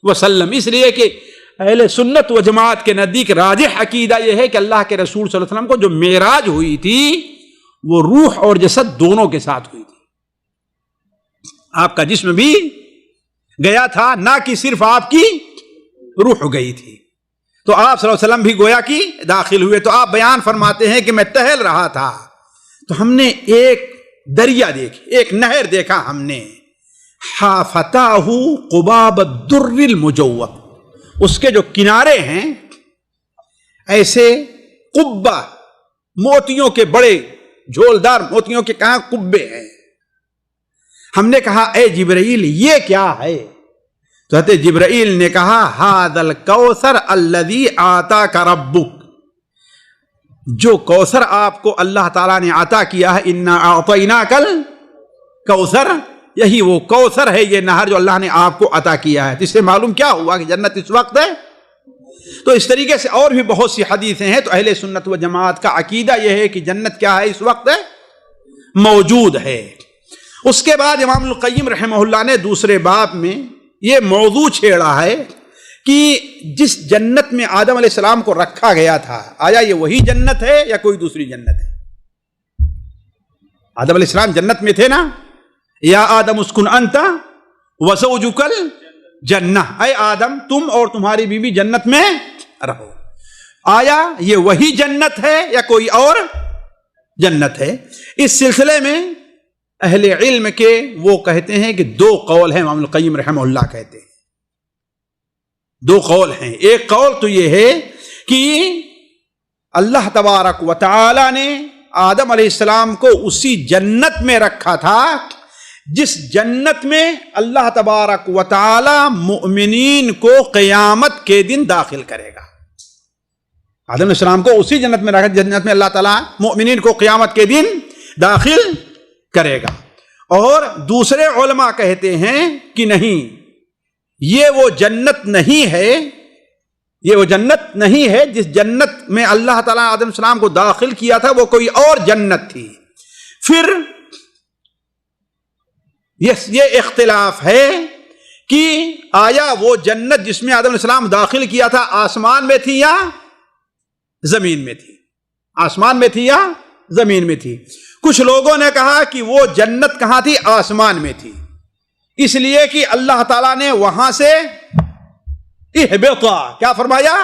وسلم. اس لیے کہ اہل سنت و جماعت کے نزدیک راجح عقیدہ یہ ہے کہ اللہ کے رسول صلی اللہ علیہ وسلم کو جو معراج ہوئی تھی وہ روح اور جسد دونوں کے ساتھ ہوئی تھی. آپ کا جسم بھی گیا تھا، نہ کہ صرف آپ کی روح گئی تھی. تو آپ صلی اللہ علیہ وسلم بھی گویا کہ داخل ہوئے. تو آپ بیان فرماتے ہیں کہ میں ٹہل رہا تھا تو ہم نے ایک دریا دیکھی، ایک نہر دیکھا ہم نے، حافتاہ قباب الدر المجوف، اس کے جو کنارے ہیں ایسے قبہ، موتیوں کے بڑے جھولدار موتیوں کے کہاں قبے ہیں. ہم نے کہا اے جبرائیل یہ کیا ہے؟ تو حضرت جبرائیل نے کہا ھذا الکوثر الذی آتاک ربک، جو کوثر آپ کو اللہ تعالیٰ نے عطا کیا ہے، انا اعطیناک الکوثر، یہی وہ کوثر ہے، یہ نہر جو اللہ نے آپ کو عطا کیا ہے. اس سے معلوم کیا ہوا کہ جنت اس وقت ہے. تو اس طریقے سے اور بھی بہت سی حدیثیں ہیں. تو اہل سنت و جماعت کا عقیدہ یہ ہے کہ جنت کیا ہے؟ اس وقت ہے، موجود ہے. اس کے بعد امام القیم رحمہ اللہ نے دوسرے باب میں یہ موضوع چھیڑا ہے کہ جس جنت میں آدم علیہ السلام کو رکھا گیا تھا، آیا یہ وہی جنت ہے یا کوئی دوسری جنت ہے؟ آدم علیہ السلام جنت میں تھے نا، یا آدم اسکن انت وزوجک الجنہ، اے آدم تم اور تمہاری بیوی جنت میں رہو. آیا یہ وہی جنت ہے یا کوئی اور جنت ہے؟ اس سلسلے میں اہل علم کے وہ کہتے ہیں کہ دو قول ہیں. امام القیم رحمہ اللہ کہتے ہیں دو قول ہیں. ایک قول تو یہ ہے کہ اللہ تبارک و تعالی نے آدم علیہ السلام کو اسی جنت میں رکھا تھا جس جنت میں اللہ تبارک و تعالی مؤمنین کو قیامت کے دن داخل کرے گا. آدم علیہ السلام کو اسی جنت میں رکھا جنت میں اللہ تعالی مؤمنین کو قیامت کے دن داخل کرے گا. اور دوسرے علماء کہتے ہیں کہ نہیں، یہ وہ جنت نہیں ہے، یہ وہ جنت نہیں ہے جس جنت میں اللہ تعالیٰ آدم علیہ السلام کو داخل کیا تھا، وہ کوئی اور جنت تھی. پھر یہ اختلاف ہے کہ آیا وہ جنت جس میں آدم علیہ السلام داخل کیا تھا آسمان میں تھی یا زمین میں تھی؟ آسمان میں تھی یا زمین میں تھی؟ کچھ لوگوں نے کہا کہ وہ جنت کہاں تھی؟ آسمان میں تھی، اس لیے کہ اللہ تعالیٰ نے وہاں سے اہبطا، کیا فرمایا؟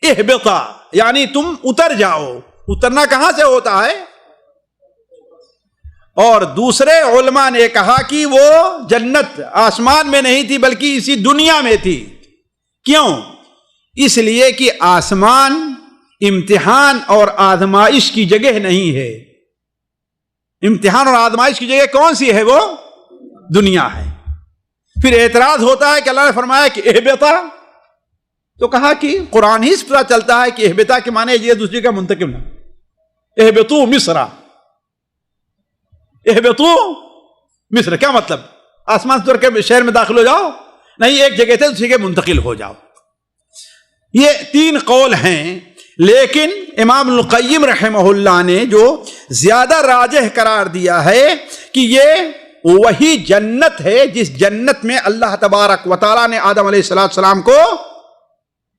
اہبطا، یعنی تم اتر جاؤ. اترنا کہاں سے ہوتا ہے؟ اور دوسرے علماء نے کہا کہ وہ جنت آسمان میں نہیں تھی بلکہ اسی دنیا میں تھی. کیوں؟ اس لیے کہ آسمان امتحان اور آزمائش کی جگہ نہیں ہے. امتحان اور آزمائش کی جگہ کون سی ہے؟ وہ دنیا ہے. پھر اعتراض ہوتا ہے کہ اللہ نے فرمایا کہ اہبطا، تو کہا کہ قرآن ہی سے پتہ چلتا ہے کہ اہبطا کے معنی یہ دوسری کا منتقم نہ، اہبطوا مصر، اہبطوا مصر کیا مطلب؟ آسمان سے اتر کے شہر میں داخل ہو جاؤ؟ نہیں، ایک جگہ سے دوسری جگہ منتقل ہو جاؤ. یہ 3 قول ہیں، لیکن امام ابن القیم رحمہ اللہ نے جو زیادہ راجح قرار دیا ہے کہ یہ وہی جنت ہے جس جنت میں اللہ تبارک و تعالیٰ نے آدم علیہ السلام کو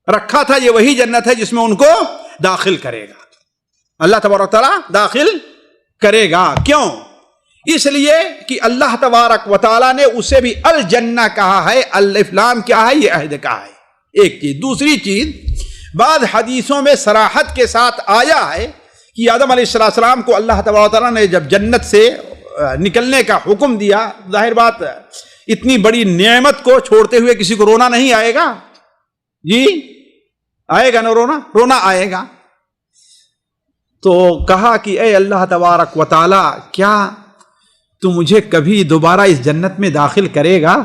رکھا تھا، یہ وہی جنت ہے جس میں ان کو داخل کرے گا، اللہ تبارک و تعالیٰ داخل کرے گا۔ کیوں؟ اس لیے کہ اللہ تبارک و تعالیٰ نے اسے بھی الجنہ کہا ہے، الف لام کیا ہے؟ یہ عہد کہا ہے، ایک چیز۔ دوسری چیز، بعض حدیثوں میں صراحت کے ساتھ آیا ہے کہ آدم علیہ السلام کو اللہ تبارک و تعالیٰ نے جب جنت سے نکلنے کا حکم دیا، ظاہر بات اتنی بڑی نعمت کو چھوڑتے ہوئے کسی کو رونا نہیں آئے گا؟ جی آئے گا نا رونا؟ رونا آئے گا۔ تو کہا کہ اے اللہ تبارک و تعالی، کیا تو مجھے کبھی دوبارہ اس جنت میں داخل کرے گا؟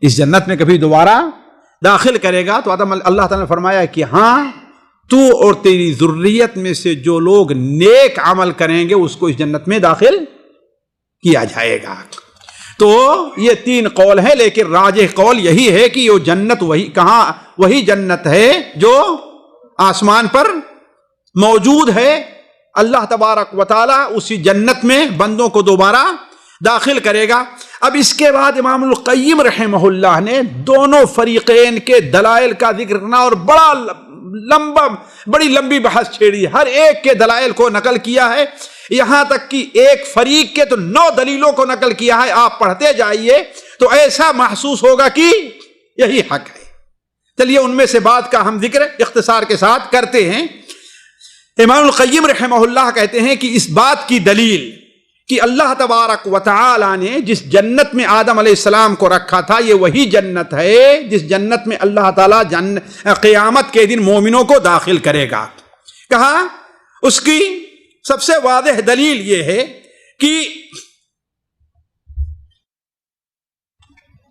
اس جنت میں کبھی دوبارہ داخل کرے گا؟ تو اللہ تعالیٰ نے فرمایا کہ ہاں، تو اور تیری ذریت میں سے جو لوگ نیک عمل کریں گے اس کو اس جنت میں داخل کیا جائے گا۔ تو یہ 3 قول ہے، لیکن راجح قول یہی ہے کہ یہ جنت وہی جنت ہے جو آسمان پر موجود ہے۔ اللہ تبارک و تعالی اسی جنت میں بندوں کو دوبارہ داخل کرے گا۔ اب اس کے بعد امام القیم رحمہ اللہ نے دونوں فریقین کے دلائل کا ذکر کرنا اور بڑی لمبی بحث چھیڑی، ہر ایک کے دلائل کو نقل کیا ہے، یہاں تک کہ ایک فریق کے تو 9 دلیلوں کو نقل کیا ہے۔ آپ پڑھتے جائیے تو ایسا محسوس ہوگا کہ یہی حق ہے۔ چلیے ان میں سے بعد کا ہم ذکر اختصار کے ساتھ کرتے ہیں۔ امام القیم رحمہ اللہ کہتے ہیں کہ اس بات کی دلیل کہ اللہ تبارک و تعالی نے جس جنت میں آدم علیہ السلام کو رکھا تھا، یہ وہی جنت ہے جس جنت میں اللہ تعالیٰ قیامت کے دن مومنوں کو داخل کرے گا۔ کہا اس کی سب سے واضح دلیل یہ ہے کہ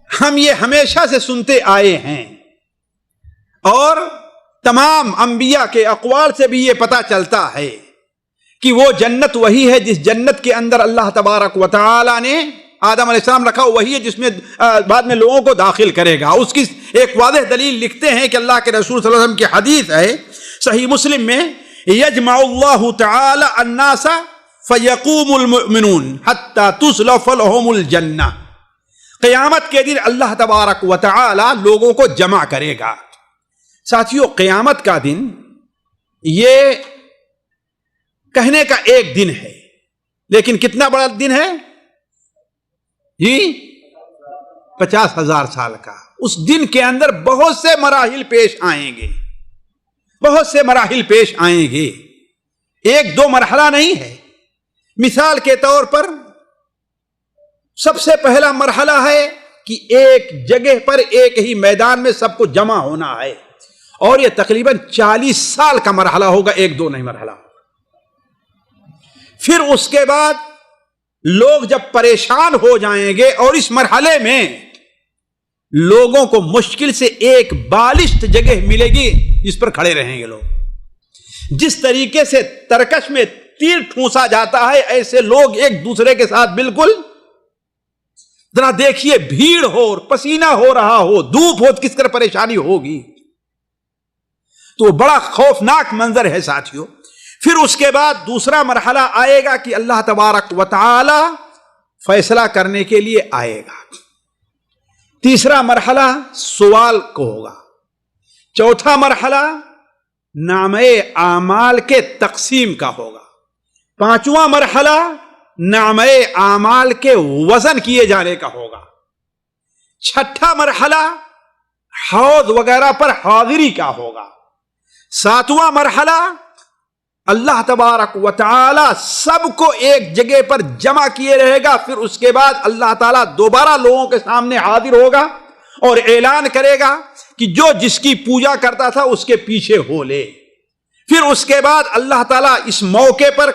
ہم یہ ہمیشہ سے سنتے آئے ہیں اور تمام انبیاء کے اقوال سے بھی یہ پتہ چلتا ہے کہ وہ جنت وہی ہے جس جنت کے اندر اللہ تبارک و تعالی نے آدم علیہ السلام رکھا، وہی ہے جس میں بعد میں لوگوں کو داخل کرے گا۔ اس کی ایک واضح دلیل لکھتے ہیں کہ اللہ کے رسول صلی اللہ علیہ وسلم کی حدیث ہے صحیح مسلم میں، یجمع اللہ تعالی الناس فیقوم المؤمنون حتی تزلف لهم الجنہ۔ قیامت کے دن اللہ تبارک و تعالی لوگوں کو جمع کرے گا۔ ساتھیو، قیامت کا دن یہ کہنے کا ایک دن ہے، لیکن کتنا بڑا دن ہے جی؟ 50,000 سال کا۔ اس دن کے اندر بہت سے مراحل پیش آئیں گے، بہت سے مراحل پیش آئیں گے، 1-2 مرحلہ نہیں ہے۔ مثال کے طور پر سب سے پہلا مرحلہ ہے کہ ایک جگہ پر ایک ہی میدان میں سب کو جمع ہونا ہے، اور یہ تقریباً 40 سال کا مرحلہ ہوگا، 1-2 نہیں مرحلہ۔ پھر اس کے بعد لوگ جب پریشان ہو جائیں گے اور اس مرحلے میں لوگوں کو مشکل سے ایک بالشت جگہ ملے گی جس پر کھڑے رہیں گے لوگ۔ جس طریقے سے ترکش میں تیر ٹھونسا جاتا ہے، ایسے لوگ ایک دوسرے کے ساتھ بالکل، ذرا دیکھیے بھیڑ ہو، پسینہ ہو رہا ہو، دھوپ ہو، کس طرح پریشانی ہوگی۔ تو بڑا خوفناک منظر ہے ساتھیوں۔ پھر اس کے بعد دوسرا مرحلہ آئے گا کہ اللہ تبارک و تعالی فیصلہ کرنے کے لیے آئے گا۔ تیسرا مرحلہ سوال کو ہوگا۔ چوتھا مرحلہ نامے اعمال کے تقسیم کا ہوگا۔ 5واں مرحلہ نامے اعمال کے وزن کیے جانے کا ہوگا۔ 6واں مرحلہ حوض وغیرہ پر حاضری کا ہوگا۔ 7واں مرحلہ اللہ تبارک و تعالی سب کو ایک جگہ پر جمع کیے رہے گا۔ پھر اس کے بعد اللہ تعالیٰ دوبارہ لوگوں کے سامنے حاضر ہوگا اور اعلان کرے گا کہ جو جس کی پوجا کرتا تھا اس کے پیچھے ہو لے۔ پھر اس کے بعد اللہ تعالیٰ اس موقع پر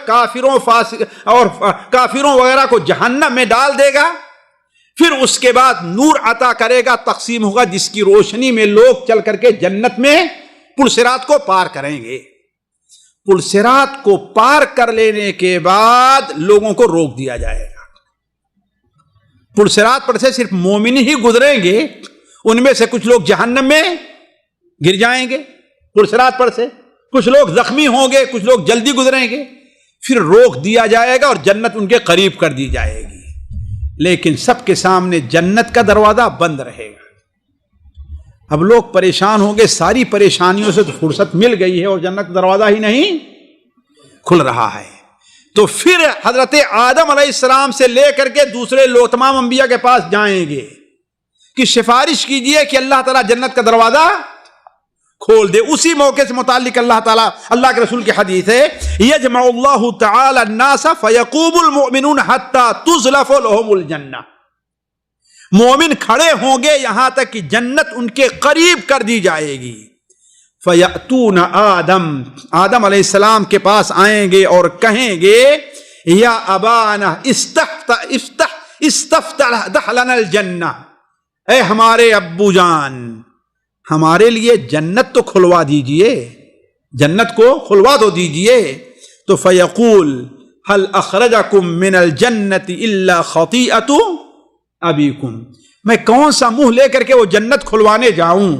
کافروں وغیرہ کو جہنم میں ڈال دے گا۔ پھر اس کے بعد نور عطا کرے گا، تقسیم ہوگا، جس کی روشنی میں لوگ چل کر کے جنت میں پل صراط کو پار کریں گے۔ پل صراط کو پار کر لینے کے بعد لوگوں کو روک دیا جائے گا۔ پل صراط پر سے صرف مومن ہی گزریں گے، ان میں سے کچھ لوگ جہنم میں گر جائیں گے پرصراط پر سے، کچھ لوگ زخمی ہوں گے، کچھ لوگ جلدی گزریں گے، پھر روک دیا جائے گا اور جنت ان کے قریب کر دی جائے گی، لیکن سب کے سامنے جنت کا دروازہ بند رہے گا۔ اب لوگ پریشان ہوں گے، ساری پریشانیوں سے تو فرصت مل گئی ہے اور جنت کا دروازہ ہی نہیں کھل رہا ہے، تو پھر حضرت آدم علیہ السلام سے لے کر کے دوسرے لوگ تمام انبیاء کے پاس جائیں گے کہ سفارش کیجئے کہ اللہ تعالیٰ جنت کا دروازہ کھول دے۔ اسی موقع سے متعلق اللہ تعالیٰ، اللہ کے رسول کی حدیث ہے، یجمع اللہ تعالی الناس فیقوم المؤمنون حتی تزلف لهم الجنہ، مومن کھڑے ہوں گے یہاں تک کہ جنت ان کے قریب کر دی جائے گی۔ فیأتون آدم، آدم علیہ السلام کے پاس آئیں گے اور کہیں گے یا ابانا استفتح لنا الجنہ، اے ہمارے ابو جان ہمارے لیے جنت تو کھلوا دیجئے، جنت کو کھلوا دو دیجئے۔ تو فیقول هل اخرجکم من الجنت الا خطیئۃ ابیکم، میں کون سا منہ لے کر کے وہ جنت کھلوانے جاؤں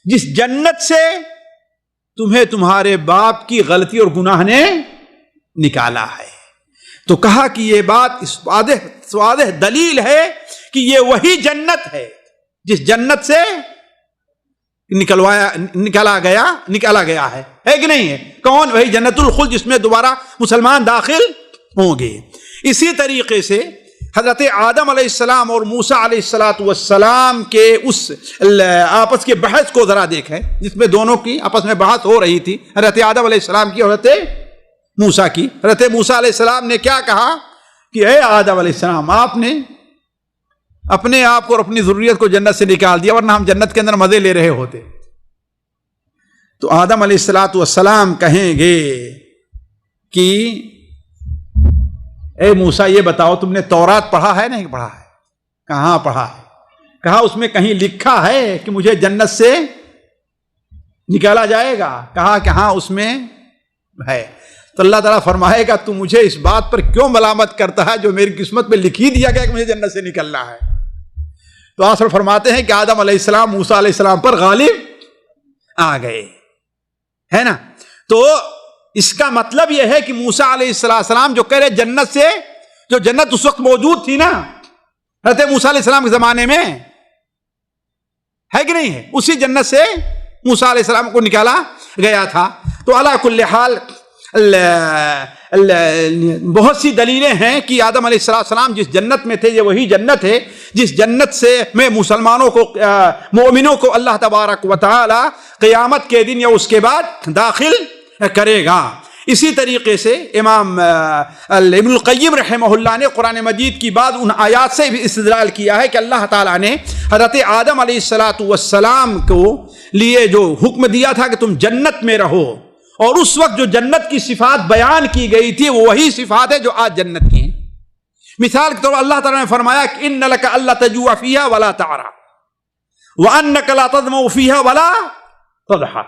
جس جنت سے تمہیں تمہارے باپ کی غلطی اور گناہ نے نکالا ہے۔ تو کہا کہ یہ بات واضح دلیل ہے کہ یہ وہی جنت ہے جس جنت سے نکالا گیا ہے کہ نہیں ہے؟ کون؟ وہی جنت الخلد جس میں دوبارہ مسلمان داخل ہوں گے۔ اسی طریقے سے حضرت آدم علیہ السلام اور موسیٰ علیہ السلام کے اس آپس کے بحث کو ذرا دیکھیں، جس میں دونوں کی آپس میں بحث ہو رہی تھی، حضرت آدم علیہ السلام کی اور حضرت موسیٰ کی۔ حضرت موسیٰ علیہ السلام نے کیا کہا کہ اے آدم علیہ السلام، آپ نے اپنے آپ کو اور اپنی ذریت کو جنت سے نکال دیا، ورنہ ہم جنت کے اندر مزے لے رہے ہوتے۔ تو آدم علیہ السلام کہیں گے کہ اے موسیٰ یہ بتاؤ تم نے تورات پڑھا ہے نہیں پڑھا ہے؟ کہاں پڑھا ہے؟ کہا اس میں کہیں لکھا ہے کہ مجھے جنت سے نکالا جائے گا؟ کہا کہ ہاں اس میں ہے۔ تو اللہ تعالیٰ فرمائے گا تو مجھے اس بات پر کیوں ملامت کرتا ہے جو میری قسمت میں لکھ ہی دیا گیا کہ مجھے جنت سے نکلنا ہے؟ تو آخر فرماتے ہیں کہ آدم علیہ السلام موسیٰ علیہ السلام پر غالب آ گئے، ہے نا؟ تو اس کا مطلب یہ ہے کہ موسیٰ علیہ السلام جو کہہ رہے جنت سے، جو جنت اس وقت موجود تھی نا حضرت موسیٰ علیہ السلام کے زمانے میں، ہے کہ نہیں ہے؟ اسی جنت سے موسیٰ علیہ السلام کو نکالا گیا تھا۔ تو علی کل حال بہت سی دلیلیں ہیں کہ آدم علیہ السلام جس جنت میں تھے یہ وہی جنت ہے جس جنت سے میں مسلمانوں کو، مومنوں کو اللہ تبارک و تعالی قیامت کے دن یا اس کے بعد داخل کرے گا۔ اسی طریقے سے امام ابن القیم رحمہ اللہ نے قرآن مجید کی بعض ان آیات سے بھی استدلال کیا ہے کہ اللہ تعالیٰ نے حضرت آدم علیہ السلام کو لیے جو حکم دیا تھا کہ تم جنت میں رہو، اور اس وقت جو جنت کی صفات بیان کی گئی تھی وہ وہی صفات ہے جو آج جنت کی ہیں۔ مثال کے طور پر اللہ تعالیٰ نے فرمایا کہ ان لک الا تجوع فیہا ولا تعری وانک لا تظمأ فیہا ولا تضحی،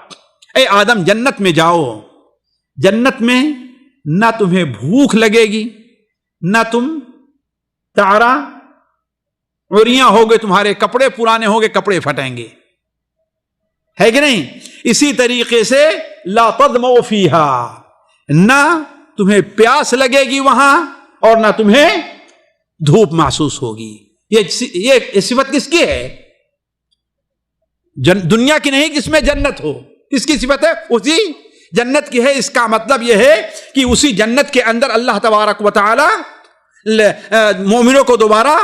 اے آدم جنت میں جاؤ، جنت میں نہ تمہیں بھوک لگے گی، نہ تم تعرا، عریاں ہوگے، تمہارے کپڑے پرانے ہوگے، کپڑے پھٹیں گے، ہے کہ نہیں؟ اسی طریقے سے لا تظمأ فیہا، نہ تمہیں پیاس لگے گی وہاں اور نہ تمہیں دھوپ محسوس ہوگی۔ یہ صفت کس کی ہے؟ دنیا کی نہیں، جس میں جنت ہو۔ کس کی صفت ہے؟ اسی جنت کی ہے۔ اس کا مطلب یہ ہے کہ اسی جنت کے اندر اللہ تبارک و تعالی مومنوں کو دوبارہ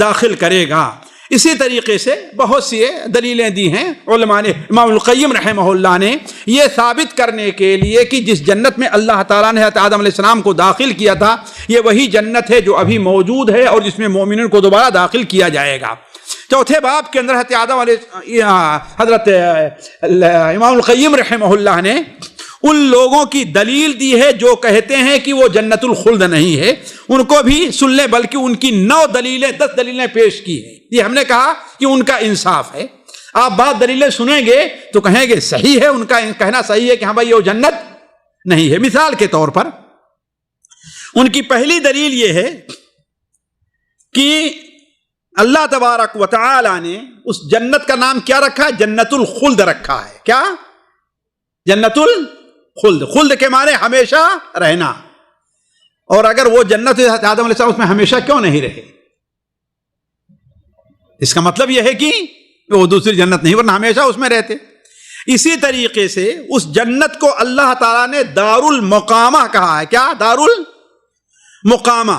داخل کرے گا۔ اسی طریقے سے بہت سی دلیلیں دی ہیں علماء نے۔ امام القیم رحمہ اللہ نے یہ ثابت کرنے کے لیے کہ جس جنت میں اللہ تعالیٰ نے حضرت آدم علیہ السلام کو داخل کیا تھا یہ وہی جنت ہے جو ابھی موجود ہے اور جس میں مومنوں کو دوبارہ داخل کیا جائے گا۔ چوتھے باب کے اندر حضرت آدم علیہ حضرت امام القیم رحمہ اللہ نے ان لوگوں کی دلیل دی ہے جو کہتے ہیں کہ وہ جنت الخلد نہیں ہے، ان کو بھی سن لیں، بلکہ ان کی 9 دلیلیں 10 دلیلیں پیش کی ہیں۔ یہ ہم نے کہا کہ ان کا انصاف ہے۔ آپ بعض دلیلیں سنیں گے تو کہیں گے صحیح ہے، ان کا کہنا صحیح ہے کہ ہاں بھائی وہ جنت نہیں ہے۔ مثال کے طور پر ان کی پہلی دلیل یہ ہے کہ اللہ تبارک و تعالی نے اس جنت کا نام کیا رکھا ہے؟ جنت الخلد رکھا ہے۔ کیا؟ جنت الخلد۔ خلد کے معنی ہمیشہ رہنا۔ اور اگر وہ جنت آدم علیہ السلام اس میں ہمیشہ کیوں نہیں رہے؟ اس کا مطلب یہ ہے کہ وہ دوسری جنت نہیں، ورنہ ہمیشہ اس میں رہتے۔ اسی طریقے سے اس جنت کو اللہ تعالیٰ نے دار المقامہ کہا ہے۔ کیا؟ دار المقامہ۔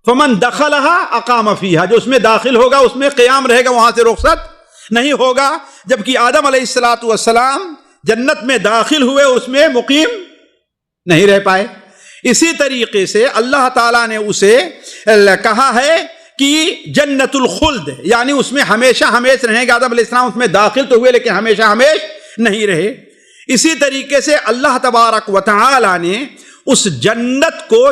فمن دخلها اقام فیہا، جو اس میں داخل ہوگا اس میں قیام رہے گا، وہاں سے رخصت نہیں ہوگا۔ جبکہ آدم علیہ السلام جنت میں داخل ہوئے، اس میں مقیم نہیں رہ پائے۔ اسی طریقے سے اللہ تعالیٰ نے اسے کہا ہے کہ جنت الخلد، یعنی اس میں ہمیشہ ہمیش رہیں گے۔ آدم علیہ السلام اس میں داخل تو ہوئے لیکن ہمیشہ ہمیش نہیں رہے۔ اسی طریقے سے اللہ تبارک و تعالی نے اس جنت کو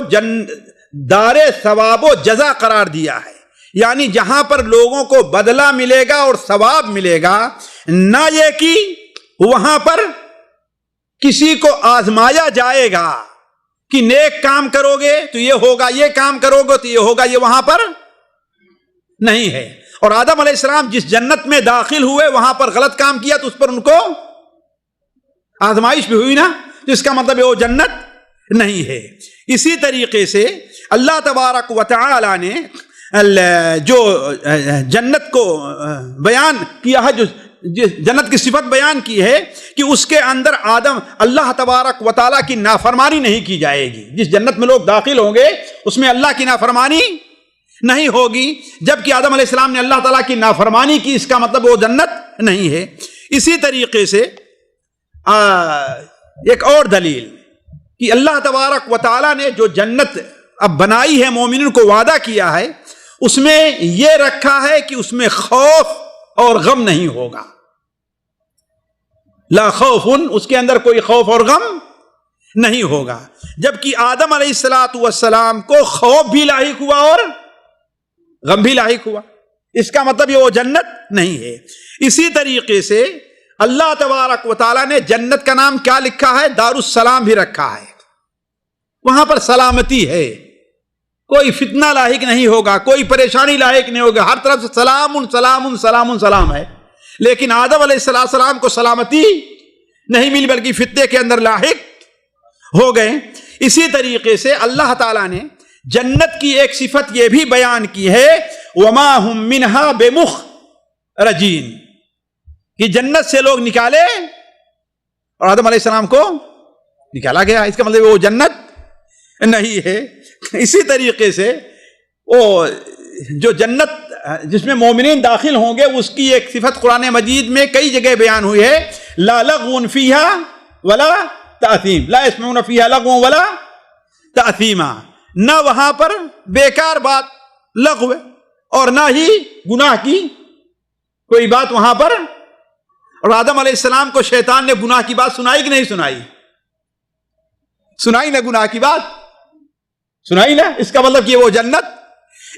دار ثواب و جزا قرار دیا ہے، یعنی جہاں پر لوگوں کو بدلہ ملے گا اور ثواب ملے گا، نہ یہ کہ وہاں پر کسی کو آزمایا جائے گا کہ نیک کام کرو گے تو یہ ہوگا، یہ کام کرو گے تو یہ ہوگا، یہ وہاں پر نہیں ہے۔ اور آدم علیہ السلام جس جنت میں داخل ہوئے وہاں پر غلط کام کیا تو اس پر ان کو آزمائش بھی ہوئی نا، تو اس کا مطلب ہے وہ جنت نہیں ہے۔ اسی طریقے سے اللہ تبارک و تعالی نے جو جنت کو بیان کیا ہے، جو جنت کی صفت بیان کی ہے کہ اس کے اندر اللہ تبارک و تعالیٰ کی نافرمانی نہیں کی جائے گی۔ جس جنت میں لوگ داخل ہوں گے اس میں اللہ کی نافرمانی نہیں ہوگی، جبکہ آدم علیہ السلام نے اللہ تعالیٰ کی نافرمانی کی، اس کا مطلب وہ جنت نہیں ہے۔ اسی طریقے سے ایک اور دلیل کہ اللہ تبارک و تعالیٰ نے جو جنت اب بنائی ہے، مومنین کو وعدہ کیا ہے، اس میں یہ رکھا ہے کہ اس میں خوف اور غم نہیں ہوگا۔ لا خوف، اس کے اندر کوئی خوف اور غم نہیں ہوگا۔ جبکہ آدم علیہ السلام کو خوف بھی لاحق ہوا اور غم بھی لاحق ہوا، اس کا مطلب یہ وہ جنت نہیں ہے۔ اسی طریقے سے اللہ تبارک و تعالیٰ نے جنت کا نام کیا لکھا ہے؟ دار السلام بھی رکھا ہے۔ وہاں پر سلامتی ہے، کوئی فتنہ لاحق نہیں ہوگا، کوئی پریشانی لاحق نہیں ہوگا، ہر طرف سے سلام سلام سلام سلام ہے۔ لیکن آدم علیہ السلام کو سلامتی نہیں ملی بلکہ فتنے کے اندر لاحق ہو گئے۔ اسی طریقے سے اللہ تعالیٰ نے جنت کی ایک صفت یہ بھی بیان کی ہے، وما ہم منہا بمخرجین، کہ جنت سے لوگ نکالے اور آدم علیہ السلام کو نکالا گیا، اس کا مطلب وہ جنت نہیں ہے۔ اسی طریقے سے وہ جو جنت جس میں مومنین داخل ہوں گے اس کی ایک صفت قرآن مجید میں کئی جگہ بیان ہوئی ہے، لا لغو فیہا ولا تأثیم، لا یسمعون فیہا لغوا ولا تأثیما، نہ وہاں پر بیکار بات لغو اور نہ ہی گناہ کی کوئی بات وہاں پر۔ اور آدم علیہ السلام کو شیطان نے گناہ کی بات سنائی کہ نہیں سنائی؟ سنائی نا، گناہ کی بات سنائی نا، اس کا مطلب کہ وہ جنت۔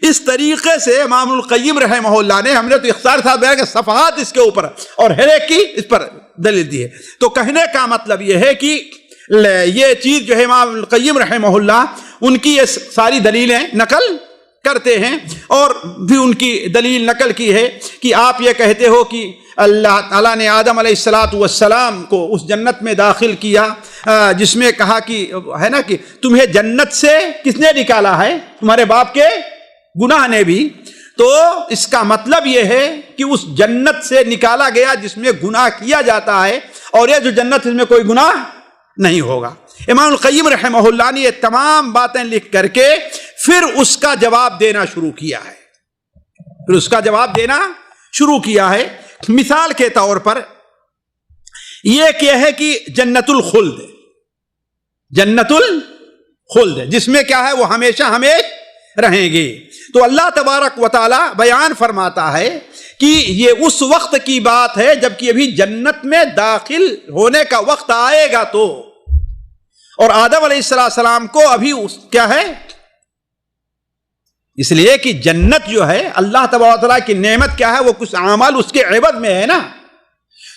اس طریقے سے امام القیم رحمہ اللہ نے، ہم نے تو اختصار ساتھ بیان کہ صفحات اس کے اوپر اور ہر ایک کی اس پر دلیل دی ہے، تو کہنے کا مطلب یہ ہے کہ یہ چیز جو ہے امام القیم رحمہ اللہ ان کی یہ ساری دلیلیں نقل کرتے ہیں، اور بھی ان کی دلیل نقل کی ہے کہ آپ یہ کہتے ہو کہ اللہ تعالیٰ نے آدم علیہ السلام کو اس جنت میں داخل کیا جس میں کہا کہ ہے نا کہ تمہیں جنت سے کس نے نکالا ہے؟ تمہارے باپ کے گناہ نے بھی۔ تو اس کا مطلب یہ ہے کہ اس جنت سے نکالا گیا جس میں گناہ کیا جاتا ہے، اور یہ جو جنت اس میں کوئی گناہ نہیں ہوگا۔ امام القیم رحمہ اللہ نے یہ تمام باتیں لکھ کر کے پھر اس کا جواب دینا شروع کیا ہے، پھر اس کا جواب دینا شروع کیا ہے۔ مثال کے طور پر یہ کیا ہے کہ جنت الخلد، جنت الخلد جس میں کیا ہے وہ ہمیشہ ہمیش رہیں گے۔ تو اللہ تبارک و تعالی بیان فرماتا ہے کہ یہ اس وقت کی بات ہے جب کہ ابھی جنت میں داخل ہونے کا وقت آئے گا، تو اور آدم علیہ السلام کو ابھی کیا ہے، اس لیے کہ جنت جو ہے اللہ تبارک و تعالیٰ کی نعمت کیا ہے، وہ کچھ اعمال اس کے عوض میں ہے نا۔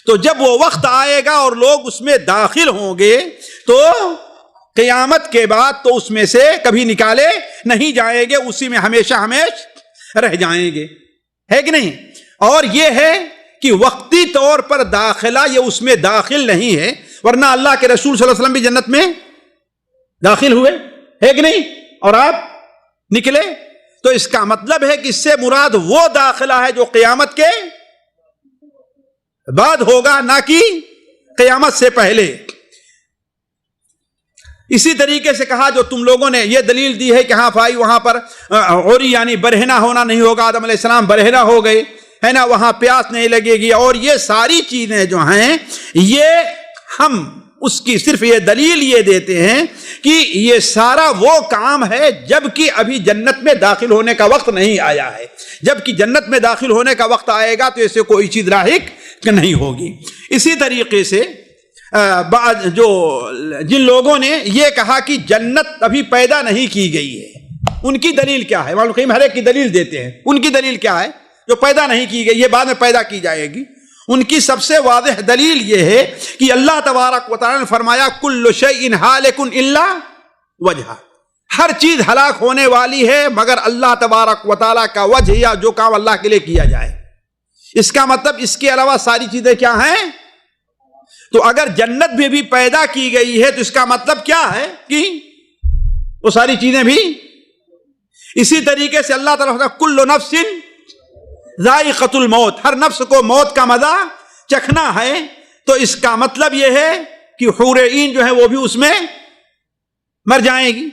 تو جب وہ وقت آئے گا اور لوگ اس میں داخل ہوں گے تو قیامت کے بعد تو اس میں سے کبھی نکالے نہیں جائیں گے، اسی میں ہمیشہ ہمیش رہ جائیں گے۔ ہے کہ نہیں؟ اور یہ ہے کہ وقتی طور پر داخلہ یہ اس میں داخل نہیں ہے، ورنہ اللہ کے رسول صلی اللہ علیہ وسلم بھی جنت میں داخل ہوئے، ہے کہ نہیں؟ اور آپ نکلے، تو اس کا مطلب ہے کہ اس سے مراد وہ داخلہ ہے جو قیامت کے بعد ہوگا، نہ کہ قیامت سے پہلے۔ اسی طریقے سے کہا جو تم لوگوں نے یہ دلیل دی ہے کہ ہاں بھائی وہاں پر عوری یعنی برہنہ ہونا نہیں ہوگا، آدم علیہ السلام برہنہ ہو گئے، ہے نا، وہاں پیاس نہیں لگے گی، اور یہ ساری چیزیں جو ہیں یہ ہم اس کی صرف یہ دلیل یہ دیتے ہیں کہ یہ سارا وہ کام ہے جبکہ ابھی جنت میں داخل ہونے کا وقت نہیں آیا ہے۔ جبکہ جنت میں داخل ہونے کا وقت آئے گا تو اسے کوئی چیز لاحق نہیں ہوگی۔ اسی طریقے سے جو جن لوگوں نے یہ کہا کہ جنت ابھی پیدا نہیں کی گئی ہے، ان کی دلیل کیا ہے؟ مولانا القیم ہر ایک کی دلیل دیتے ہیں، ان کی دلیل کیا ہے جو پیدا نہیں کی گئی، یہ بعد میں پیدا کی جائے گی؟ ان کی سب سے واضح دلیل یہ ہے کہ اللہ تبارک و تعالی نے فرمایا کل شیء ہالک الا وجہہ، ہر چیز ہلاک ہونے والی ہے مگر اللہ تبارک و تعالی کا وجہ، یا جو کام اللہ کے لیے کیا جائے۔ اس کا مطلب اس کے علاوہ ساری چیزیں کیا ہیں؟ تو اگر جنت میں بھی پیدا کی گئی ہے تو اس کا مطلب کیا ہے کہ وہ ساری چیزیں بھی۔ اسی طریقے سے اللہ تعالیٰ کل نفس ذائقۃ الموت، ہر نفس کو موت کا مزہ چکھنا ہے، تو اس کا مطلب یہ ہے کہ حور عین جو ہے وہ بھی اس میں مر جائیں گی،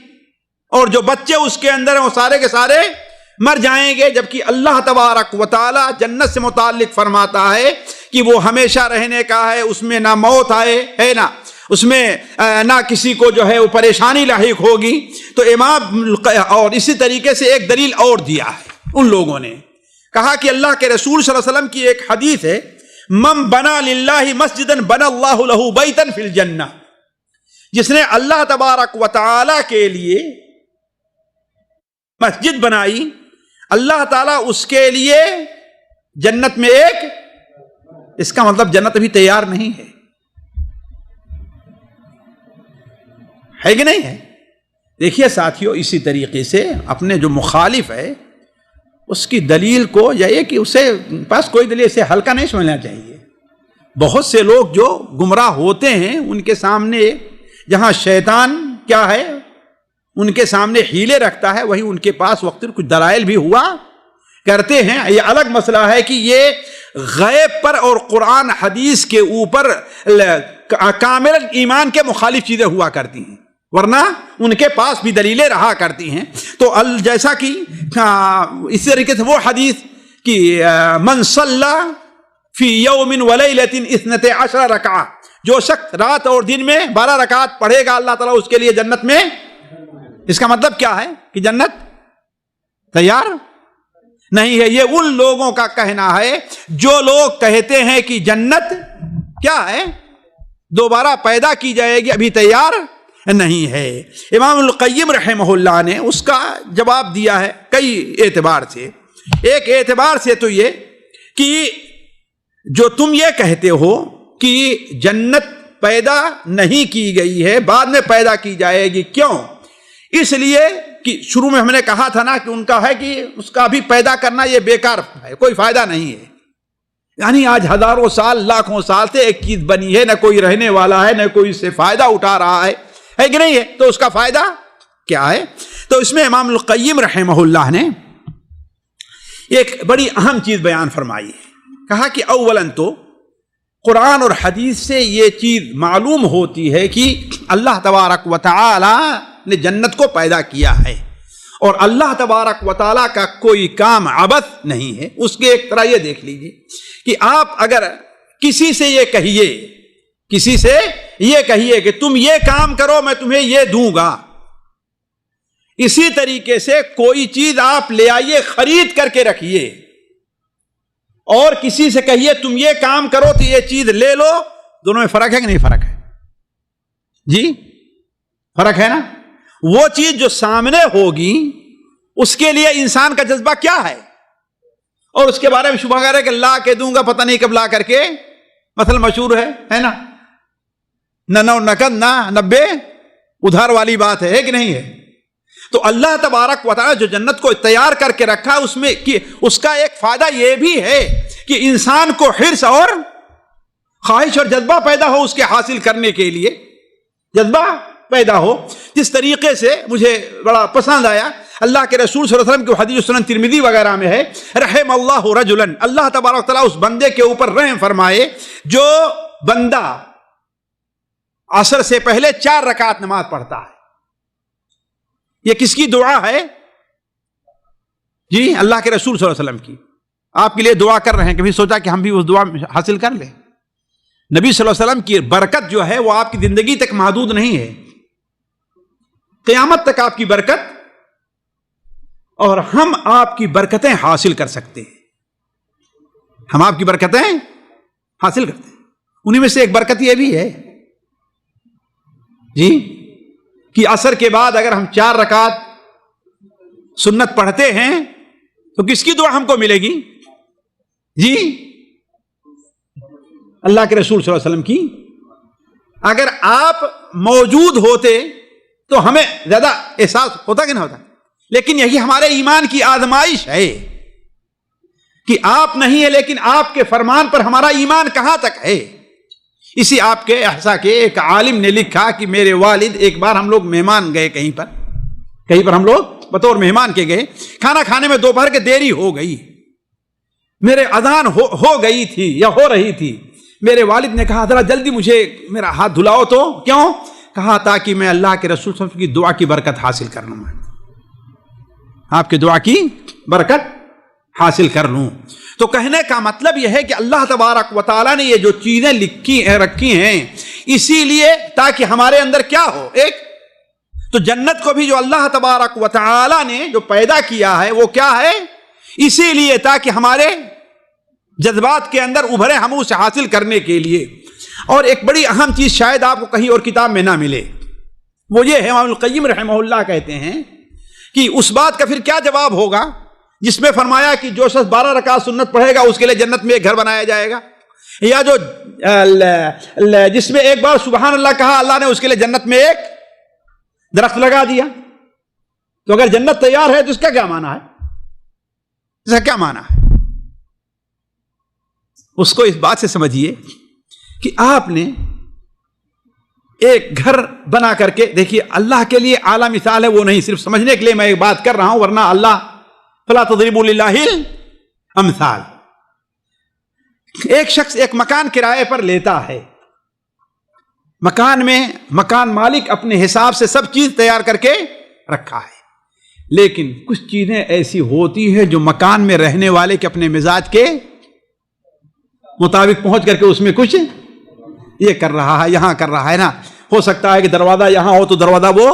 اور جو بچے اس کے اندر ہیں وہ سارے کے سارے مر جائیں گے، جبکہ اللہ تبارک و تعالی جنت سے متعلق فرماتا ہے کہ وہ ہمیشہ رہنے کا ہے، اس میں نہ موت آئے، ہے نا، اس میں نہ کسی کو جو ہے وہ پریشانی لاحق ہوگی۔ تو امام اور اسی طریقے سے ایک دلیل اور دیا ہے ان لوگوں نے، کہا کہ اللہ کے رسول صلی اللہ علیہ وسلم کی ایک حدیث ہے، من بنا للہ مسجدا بنا اللہ لہ بیتا فی الجنہ، جس نے اللہ تبارک و تعالی کے لیے مسجد بنائی، اللہ تعالیٰ اس کے لیے جنت میں ایک، اس کا مطلب جنت ابھی تیار نہیں ہے کہ نہیں ہے؟ دیکھیے ساتھیوں، اسی طریقے سے اپنے جو مخالف ہے اس کی دلیل کو یہ کہ اسے پاس کوئی دلیل سے ہلکا نہیں سمجھنا چاہیے۔ بہت سے لوگ جو گمراہ ہوتے ہیں ان کے سامنے جہاں شیطان کیا ہے ان کے سامنے ہیلے رکھتا ہے، وہی ان کے پاس وقت کچھ دلائل بھی ہوا کرتے ہیں۔ یہ الگ مسئلہ ہے کہ یہ غیب پر اور قرآن حدیث کے اوپر کامل ایمان کے مخالف چیزیں ہوا کرتی ہیں، ورنہ ان کے پاس بھی دلیلیں رہا کرتی ہیں۔ تو جیسا کہ اسی طریقے سے وہ حدیث کہ من صلی فی یوم ولیلۃ 12 رکعہ، جو شخص رات اور دن میں 12 رکعت پڑھے گا اللہ تعالیٰ اس کے لیے جنت میں، اس کا مطلب کیا ہے کہ جنت تیار نہیں ہے۔ یہ ان لوگوں کا کہنا ہے جو لوگ کہتے ہیں کہ جنت کیا ہے، دوبارہ پیدا کی جائے گی، ابھی تیار نہیں ہے۔ امام القیم رحمہ اللہ نے اس کا جواب دیا ہے کئی اعتبار سے۔ ایک اعتبار سے تو یہ کہ جو تم یہ کہتے ہو کہ جنت پیدا نہیں کی گئی ہے، بعد میں پیدا کی جائے گی، کیوں؟ اس لیے کہ شروع میں ہم نے کہا تھا نا کہ ان کا ہے کہ اس کا بھی پیدا کرنا یہ بیکار ہے، کوئی فائدہ نہیں ہے۔ یعنی آج ہزاروں سال لاکھوں سال سے ایک چیز بنی ہے، نہ کوئی رہنے والا ہے، نہ کوئی اس سے فائدہ اٹھا رہا ہے کہ نہیں ہے، تو اس کا فائدہ کیا ہے؟ تو اس میں امام القیم رحمہ اللہ نے ایک بڑی اہم چیز بیان فرمائی ہے، کہا کہ اولاً تو قرآن اور حدیث سے یہ چیز معلوم ہوتی ہے کہ اللہ تبارک و تعالی نے جنت کو پیدا کیا ہے، اور اللہ تبارک و تعالیٰ کا کوئی کام عبث نہیں ہے۔ اس کے ایک طرح یہ دیکھ لیجئے کہ آپ اگر کسی سے یہ کہیے کہ تم یہ کام کرو میں تمہیں یہ دوں گا، اسی طریقے سے کوئی چیز آپ لے آئیے خرید کر کے رکھیے، اور کسی سے کہیے تم یہ کام کرو تو یہ چیز لے لو، دونوں میں فرق ہے کہ نہیں فرق ہے؟ جی فرق ہے نا۔ وہ چیز جو سامنے ہوگی اس کے لیے انسان کا جذبہ کیا ہے، اور اس کے بارے میں شبہ ہے کہ لا کے دوں گا پتہ نہیں کب لا کر کے، مثلا مشہور ہے نا، نہ نقد نہ 90 ادھار والی بات ہے کہ نہیں ہے؟ تو اللہ تبارک و تعالی جو جنت کو تیار کر کے رکھا اس میں اس کا ایک فائدہ یہ بھی ہے کہ انسان کو حرص اور خواہش اور جذبہ پیدا ہو اس کے حاصل کرنے کے لیے، جذبہ پیدا ہو. جس طریقے سے مجھے بڑا پسند آیا اللہ کے رسول صلی اللہ علیہ وسلم کی حدیث سنن ترمذی وغیرہ میں ہے، رحم اللہ رجلا، اللہ تبارک و تعالی اس بندے کے اوپر رحم فرمائے جو بندہ عصر سے پہلے 4 رکعت نماز پڑھتا ہے. یہ کس کی دعا ہے؟ جی اللہ کے رسول صلی اللہ علیہ وسلم کی. آپ کے لیے دعا کر رہے ہیں، کبھی سوچا کہ ہم بھی اس دعا حاصل کر لیں؟ نبی صلی اللہ علیہ وسلم کی برکت جو ہے وہ آپ کی زندگی تک محدود نہیں ہے، قیامت تک آپ کی برکت، اور ہم آپ کی برکتیں حاصل کر سکتے ہیں. ہم آپ کی برکتیں حاصل کرتے ہیں. انہی میں سے ایک برکت یہ بھی ہے جی کہ عصر کے بعد اگر ہم 4 رکعت سنت پڑھتے ہیں تو کس کی دعا ہم کو ملے گی؟ جی اللہ کے رسول صلی اللہ علیہ وسلم کی. اگر آپ موجود ہوتے تو ہمیں زیادہ احساس ہوتا کہ نہ ہوتا، لیکن یہی ہمارے ایمان کی آزمائش ہے کہ آپ نہیں ہے، لیکن آپ کے فرمان پر ہمارا ایمان کہاں تک ہے. اسی آپ کے احسا کے ایک عالم نے لکھا کہ میرے والد، ایک بار ہم لوگ مہمان گئے کہیں پر ہم لوگ بطور مہمان کے گئے، کھانا کھانے میں دوپہر کے دیری ہو گئی، میرے اذان ہو گئی تھی یا ہو رہی تھی. میرے والد نے کہا ذرا جلدی مجھے میرا ہاتھ دھلاؤ. تو کیوں؟ کہا تاکہ میں اللہ کے رسول صلی اللہ علیہ وسلم کی دعا کی برکت حاصل کر لوں، آپ کی دعا کی برکت حاصل کر لوں. تو کہنے کا مطلب یہ ہے کہ اللہ تبارک و تعالیٰ نے یہ جو چیزیں رکھی ہیں اسی لیے تاکہ ہمارے اندر کیا ہو، ایک تو جنت کو بھی جو اللہ تبارک و تعالیٰ نے جو پیدا کیا ہے وہ کیا ہے، اسی لیے تاکہ ہمارے جذبات کے اندر ابھرے ہم اسے حاصل کرنے کے لیے. اور ایک بڑی اہم چیز شاید آپ کو کہیں اور کتاب میں نہ ملے، وہ یہ ہے امام القیم رحمہ اللہ کہتے ہیں کہ اس بات کا پھر کیا جواب ہوگا جس میں فرمایا کہ جو شخص 12 رکعت سنت پڑھے گا اس کے لیے جنت میں ایک گھر بنایا جائے گا، یا جو جس میں ایک بار سبحان اللہ کہا اللہ نے اس کے لیے جنت میں ایک درخت لگا دیا. تو اگر جنت تیار ہے تو اس کا کیا معنی ہے؟ اس کا کیا معنی ہے؟ اس کو اس بات سے سمجھیے کہ آپ نے ایک گھر بنا کر کے دیکھیے، اللہ کے لیے اعلیٰ مثال ہے وہ نہیں، صرف سمجھنے کے لیے میں ایک بات کر رہا ہوں، ورنہ اللہ فلا تضربوا للہ الامثال. ایک شخص ایک مکان کرائے پر لیتا ہے، مکان میں مکان مالک اپنے حساب سے سب چیز تیار کر کے رکھا ہے، لیکن کچھ چیزیں ایسی ہوتی ہیں جو مکان میں رہنے والے کے اپنے مزاج کے مطابق پہنچ کر کے اس میں کچھ یہ کر رہا ہے، یہاں کر رہا ہے نا. ہو سکتا ہے کہ دروازہ یہاں ہو تو دروازہ وہ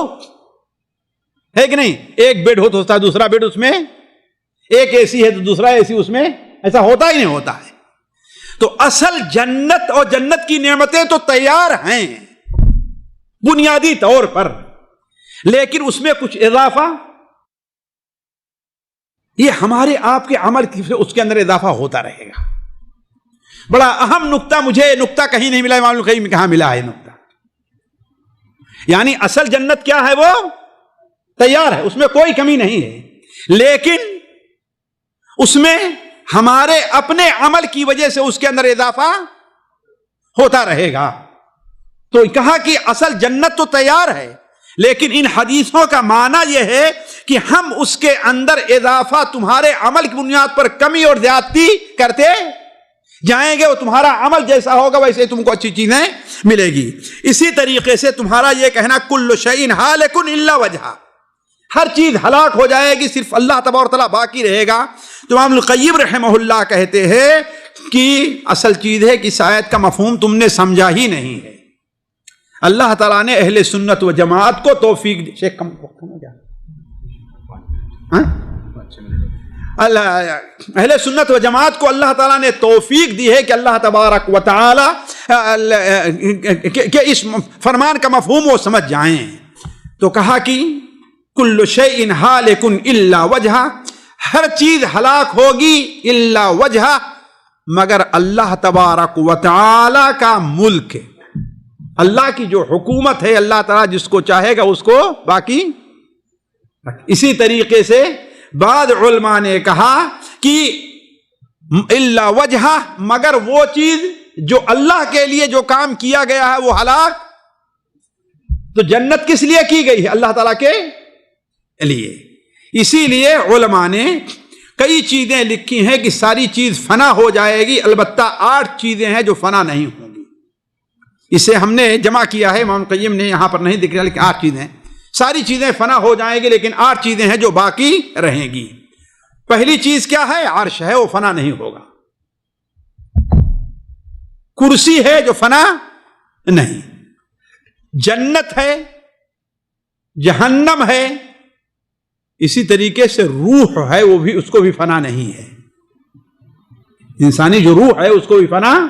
ہے کہ نہیں، ایک بیڈ ہو تو ہوتا ہے دوسرا بیڈ اس میں، ایک اے سی ہے تو دوسرا اے سی اس میں، ایسا ہوتا ہی نہیں ہوتا ہے. تو اصل جنت اور جنت کی نعمتیں تو تیار ہیں بنیادی طور پر، لیکن اس میں کچھ اضافہ، یہ ہمارے آپ کے عمل سے اس کے اندر اضافہ ہوتا رہے گا. بڑا اہم نقطہ، مجھے نقطہ کہیں نہیں ملا، امام القیم میں کہاں ملا ہے نقطہ. یعنی اصل جنت کیا ہے، وہ تیار ہے، اس میں کوئی کمی نہیں ہے، لیکن اس میں ہمارے اپنے عمل کی وجہ سے اس کے اندر اضافہ ہوتا رہے گا. تو کہا کہ اصل جنت تو تیار ہے، لیکن ان حدیثوں کا معنی یہ ہے کہ ہم اس کے اندر اضافہ تمہارے عمل کی بنیاد پر کمی اور زیادتی کرتے جائیں گے، اور تمہارا عمل جیسا ہوگا ویسے تم کو اچھی چیزیں ملے گی. اسی طریقے سے تمہارا یہ کہنا کل شیء ہالک الا وجہہ، ہر چیز ہلاک ہو جائے گی صرف اللہ تبارک و تعالیٰ باقی رہے گا. تو امام القیم رحمہ اللہ کہتے ہیں کہ اصل چیز ہے کہ اس آیت کا مفہوم تم نے سمجھا ہی نہیں ہے. اللہ تعالیٰ نے اہل سنت و جماعت کو توفیق دی. شیخ کم ہو گیا، اہل سنت و جماعت کو اللہ تعالیٰ نے توفیق دی ہے کہ اللہ تبارک و تعالیٰ کہ اس فرمان کا مفہوم وہ سمجھ جائیں. تو کہا کہ کل شیء ہالک الا وجہہ، ہر چیز ہلاک ہوگی الا وجہہ، مگر اللہ تبارک و تعالی کا ملک، اللہ کی جو حکومت ہے، اللہ تعالیٰ جس کو چاہے گا اس کو باقی اسی طریقے سے بعض علماء نے کہا کہ الا وجہ، مگر وہ چیز جو اللہ کے لیے جو کام کیا گیا ہے وہ ہلاک، تو جنت کس لیے کی گئی ہے؟ اللہ تعالیٰ کے لیے۔ اسی لیے علماء نے کئی چیزیں لکھی ہیں کہ ساری چیز فنا ہو جائے گی، البتہ 8 چیزیں ہیں جو فنا نہیں ہوں گی۔ اسے ہم نے جمع کیا ہے، امام قیم نے یہاں پر نہیں دکھ رہا، لیکن 8 چیزیں، ساری چیزیں فنا ہو جائیں گی لیکن 8 چیزیں ہیں جو باقی رہیں گی۔ پہلی چیز کیا ہے؟ عرش ہے، وہ فنا نہیں ہوگا۔ کرسی ہے جو فنا نہیں، جنت ہے، جہنم ہے، اسی طریقے سے روح ہے، وہ بھی، اس کو بھی فنا نہیں ہے۔ انسانی جو روح ہے اس کو بھی فنا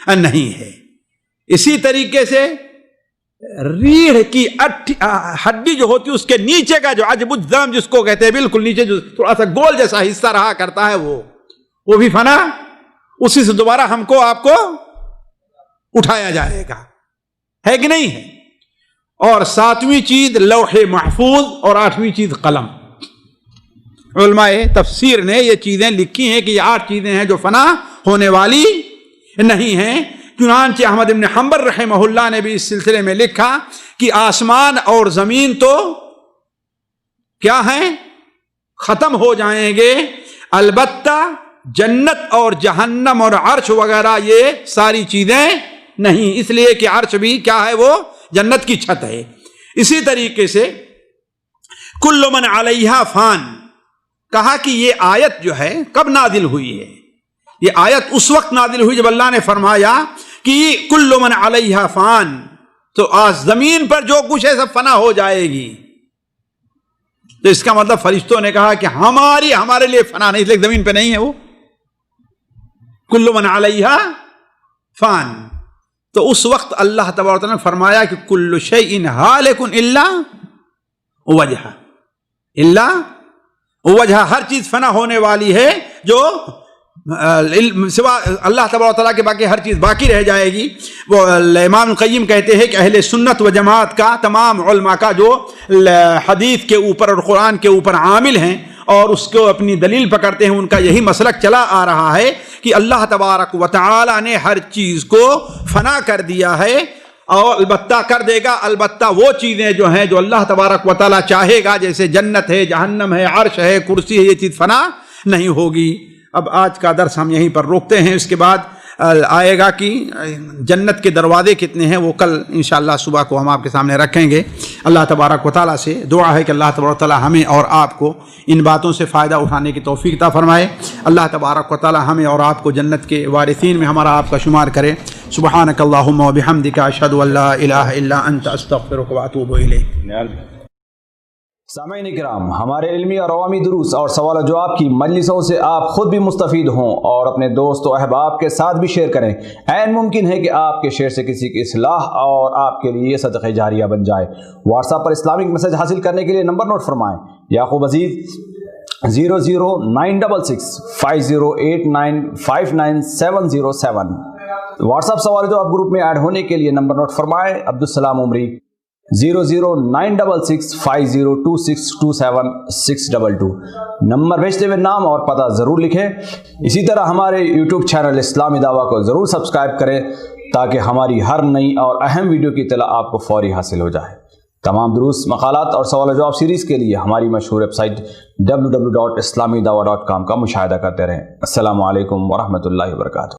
نہیں ہے۔ اسی طریقے سے ریڑھ کی ہڈی جو ہوتی ہے اس کے نیچے کا جو عجب الذم جس کو کہتے ہیں، بالکل نیچے جو تھوڑا سا گول جیسا حصہ رہا کرتا ہے وہ بھی فنا، اسی سے دوبارہ ہم کو آپ کو اٹھایا جائے گا، ہے کہ نہیں ہے؟ اور 7ویں چیز لوح محفوظ، اور 8ویں چیز قلم۔ علماء تفسیر نے یہ چیزیں لکھی ہیں کہ یہ 8 چیزیں ہیں جو فنا ہونے والی نہیں ہیں۔ چنانچہ احمد بن حنبل رحمہ اللہ نے بھی اس سلسلے میں لکھا کہ آسمان اور زمین تو کیا ہیں؟ ختم ہو جائیں گے، البتہ جنت اور جہنم اور عرش وغیرہ یہ ساری چیزیں نہیں، اس لیے کہ عرش بھی کیا ہے؟ وہ جنت کی چھت ہے۔ اسی طریقے سے کل من علیہا فان، کہا کہ یہ آیت جو ہے کب نازل ہوئی ہے؟ یہ آیت اس وقت نازل ہوئی جب اللہ نے فرمایا کہ کل من علیہا فان، تو زمین پر جو کچھ ہے سب فنا ہو جائے گی۔ تو اس کا مطلب فرشتوں نے کہا کہ ہمارے لیے فنا نہیں، اس لیے زمین پہ نہیں ہے وہ، کل من علیہا فان۔ تو اس وقت اللہ تبارک و تعالیٰ نے فرمایا کہ کل شیء ہالک الا وجہ، الا وجہ، ہر چیز فنا ہونے والی ہے جو سوا اللہ تبارک و تعالیٰ کے، باقی ہر چیز باقی رہ جائے گی۔ وہ امام قیم کہتے ہیں کہ اہل سنت و جماعت کا، تمام علماء کا جو حدیث کے اوپر اور قرآن کے اوپر عامل ہیں اور اس کو اپنی دلیل پکڑتے ہیں، ان کا یہی مسلک چلا آ رہا ہے کہ اللہ تبارک و تعالیٰ نے ہر چیز کو فنا کر دیا ہے، اور البتہ کر دے گا، البتہ وہ چیزیں جو ہیں جو اللہ تبارک و تعالیٰ چاہے گا، جیسے جنت ہے، جہنم ہے، عرش ہے، کرسی ہے، یہ چیز فنا نہیں ہوگی۔ اب آج کا درس ہم یہیں پر روکتے ہیں، اس کے بعد آئے گا کہ جنت کے دروازے کتنے ہیں، وہ کل انشاءاللہ صبح کو ہم آپ کے سامنے رکھیں گے۔ اللہ تبارک و تعالیٰ سے دعا ہے کہ اللہ تبارک و تعالیٰ ہمیں اور آپ کو ان باتوں سے فائدہ اٹھانے کی توفیق عطا فرمائے۔ اللہ تبارک و تعالیٰ ہمیں اور آپ کو جنت کے وارثین میں ہمارا آپ کا شمار کرے۔ سبحانک اللہم و بحمدک، اشہد ان لا الہ الا انت، استغفرک و اتوب الیک۔ سامعین کرام، ہمارے علمی اور عوامی دروس اور سوال و جواب کی مجلسوں سے آپ خود بھی مستفید ہوں اور اپنے دوست و احباب کے ساتھ بھی شیئر کریں۔ عین ممکن ہے کہ آپ کے شیئر سے کسی کی اصلاح اور آپ کے لیے صدقہ جاریہ بن جائے۔ واٹس ایپ پر اسلامک میسج حاصل کرنے کے لیے نمبر نوٹ فرمائیں: یعقوب عزیز 00966 5089 59707۔ واٹس ایپ سوال و جواب گروپ میں ایڈ ہونے کے لیے نمبر نوٹ فرمائیں: عبدالسلام عمری 00966 502627 نمبر بھیجتے ہوئے نام اور پتہ ضرور لکھیں۔ اسی طرح ہمارے یوٹیوب چینل اسلامی دعویٰ کو ضرور سبسکرائب کریں تاکہ ہماری ہر نئی اور اہم ویڈیو کی اطلاع آپ کو فوری حاصل ہو جائے۔ تمام دروس، مقالات اور سوال و جواب سیریز کے لیے ہماری مشہور ویب سائٹ www.islamidawah.com کا مشاہدہ کرتے رہیں۔ السلام علیکم ورحمۃ اللہ وبرکاتہ۔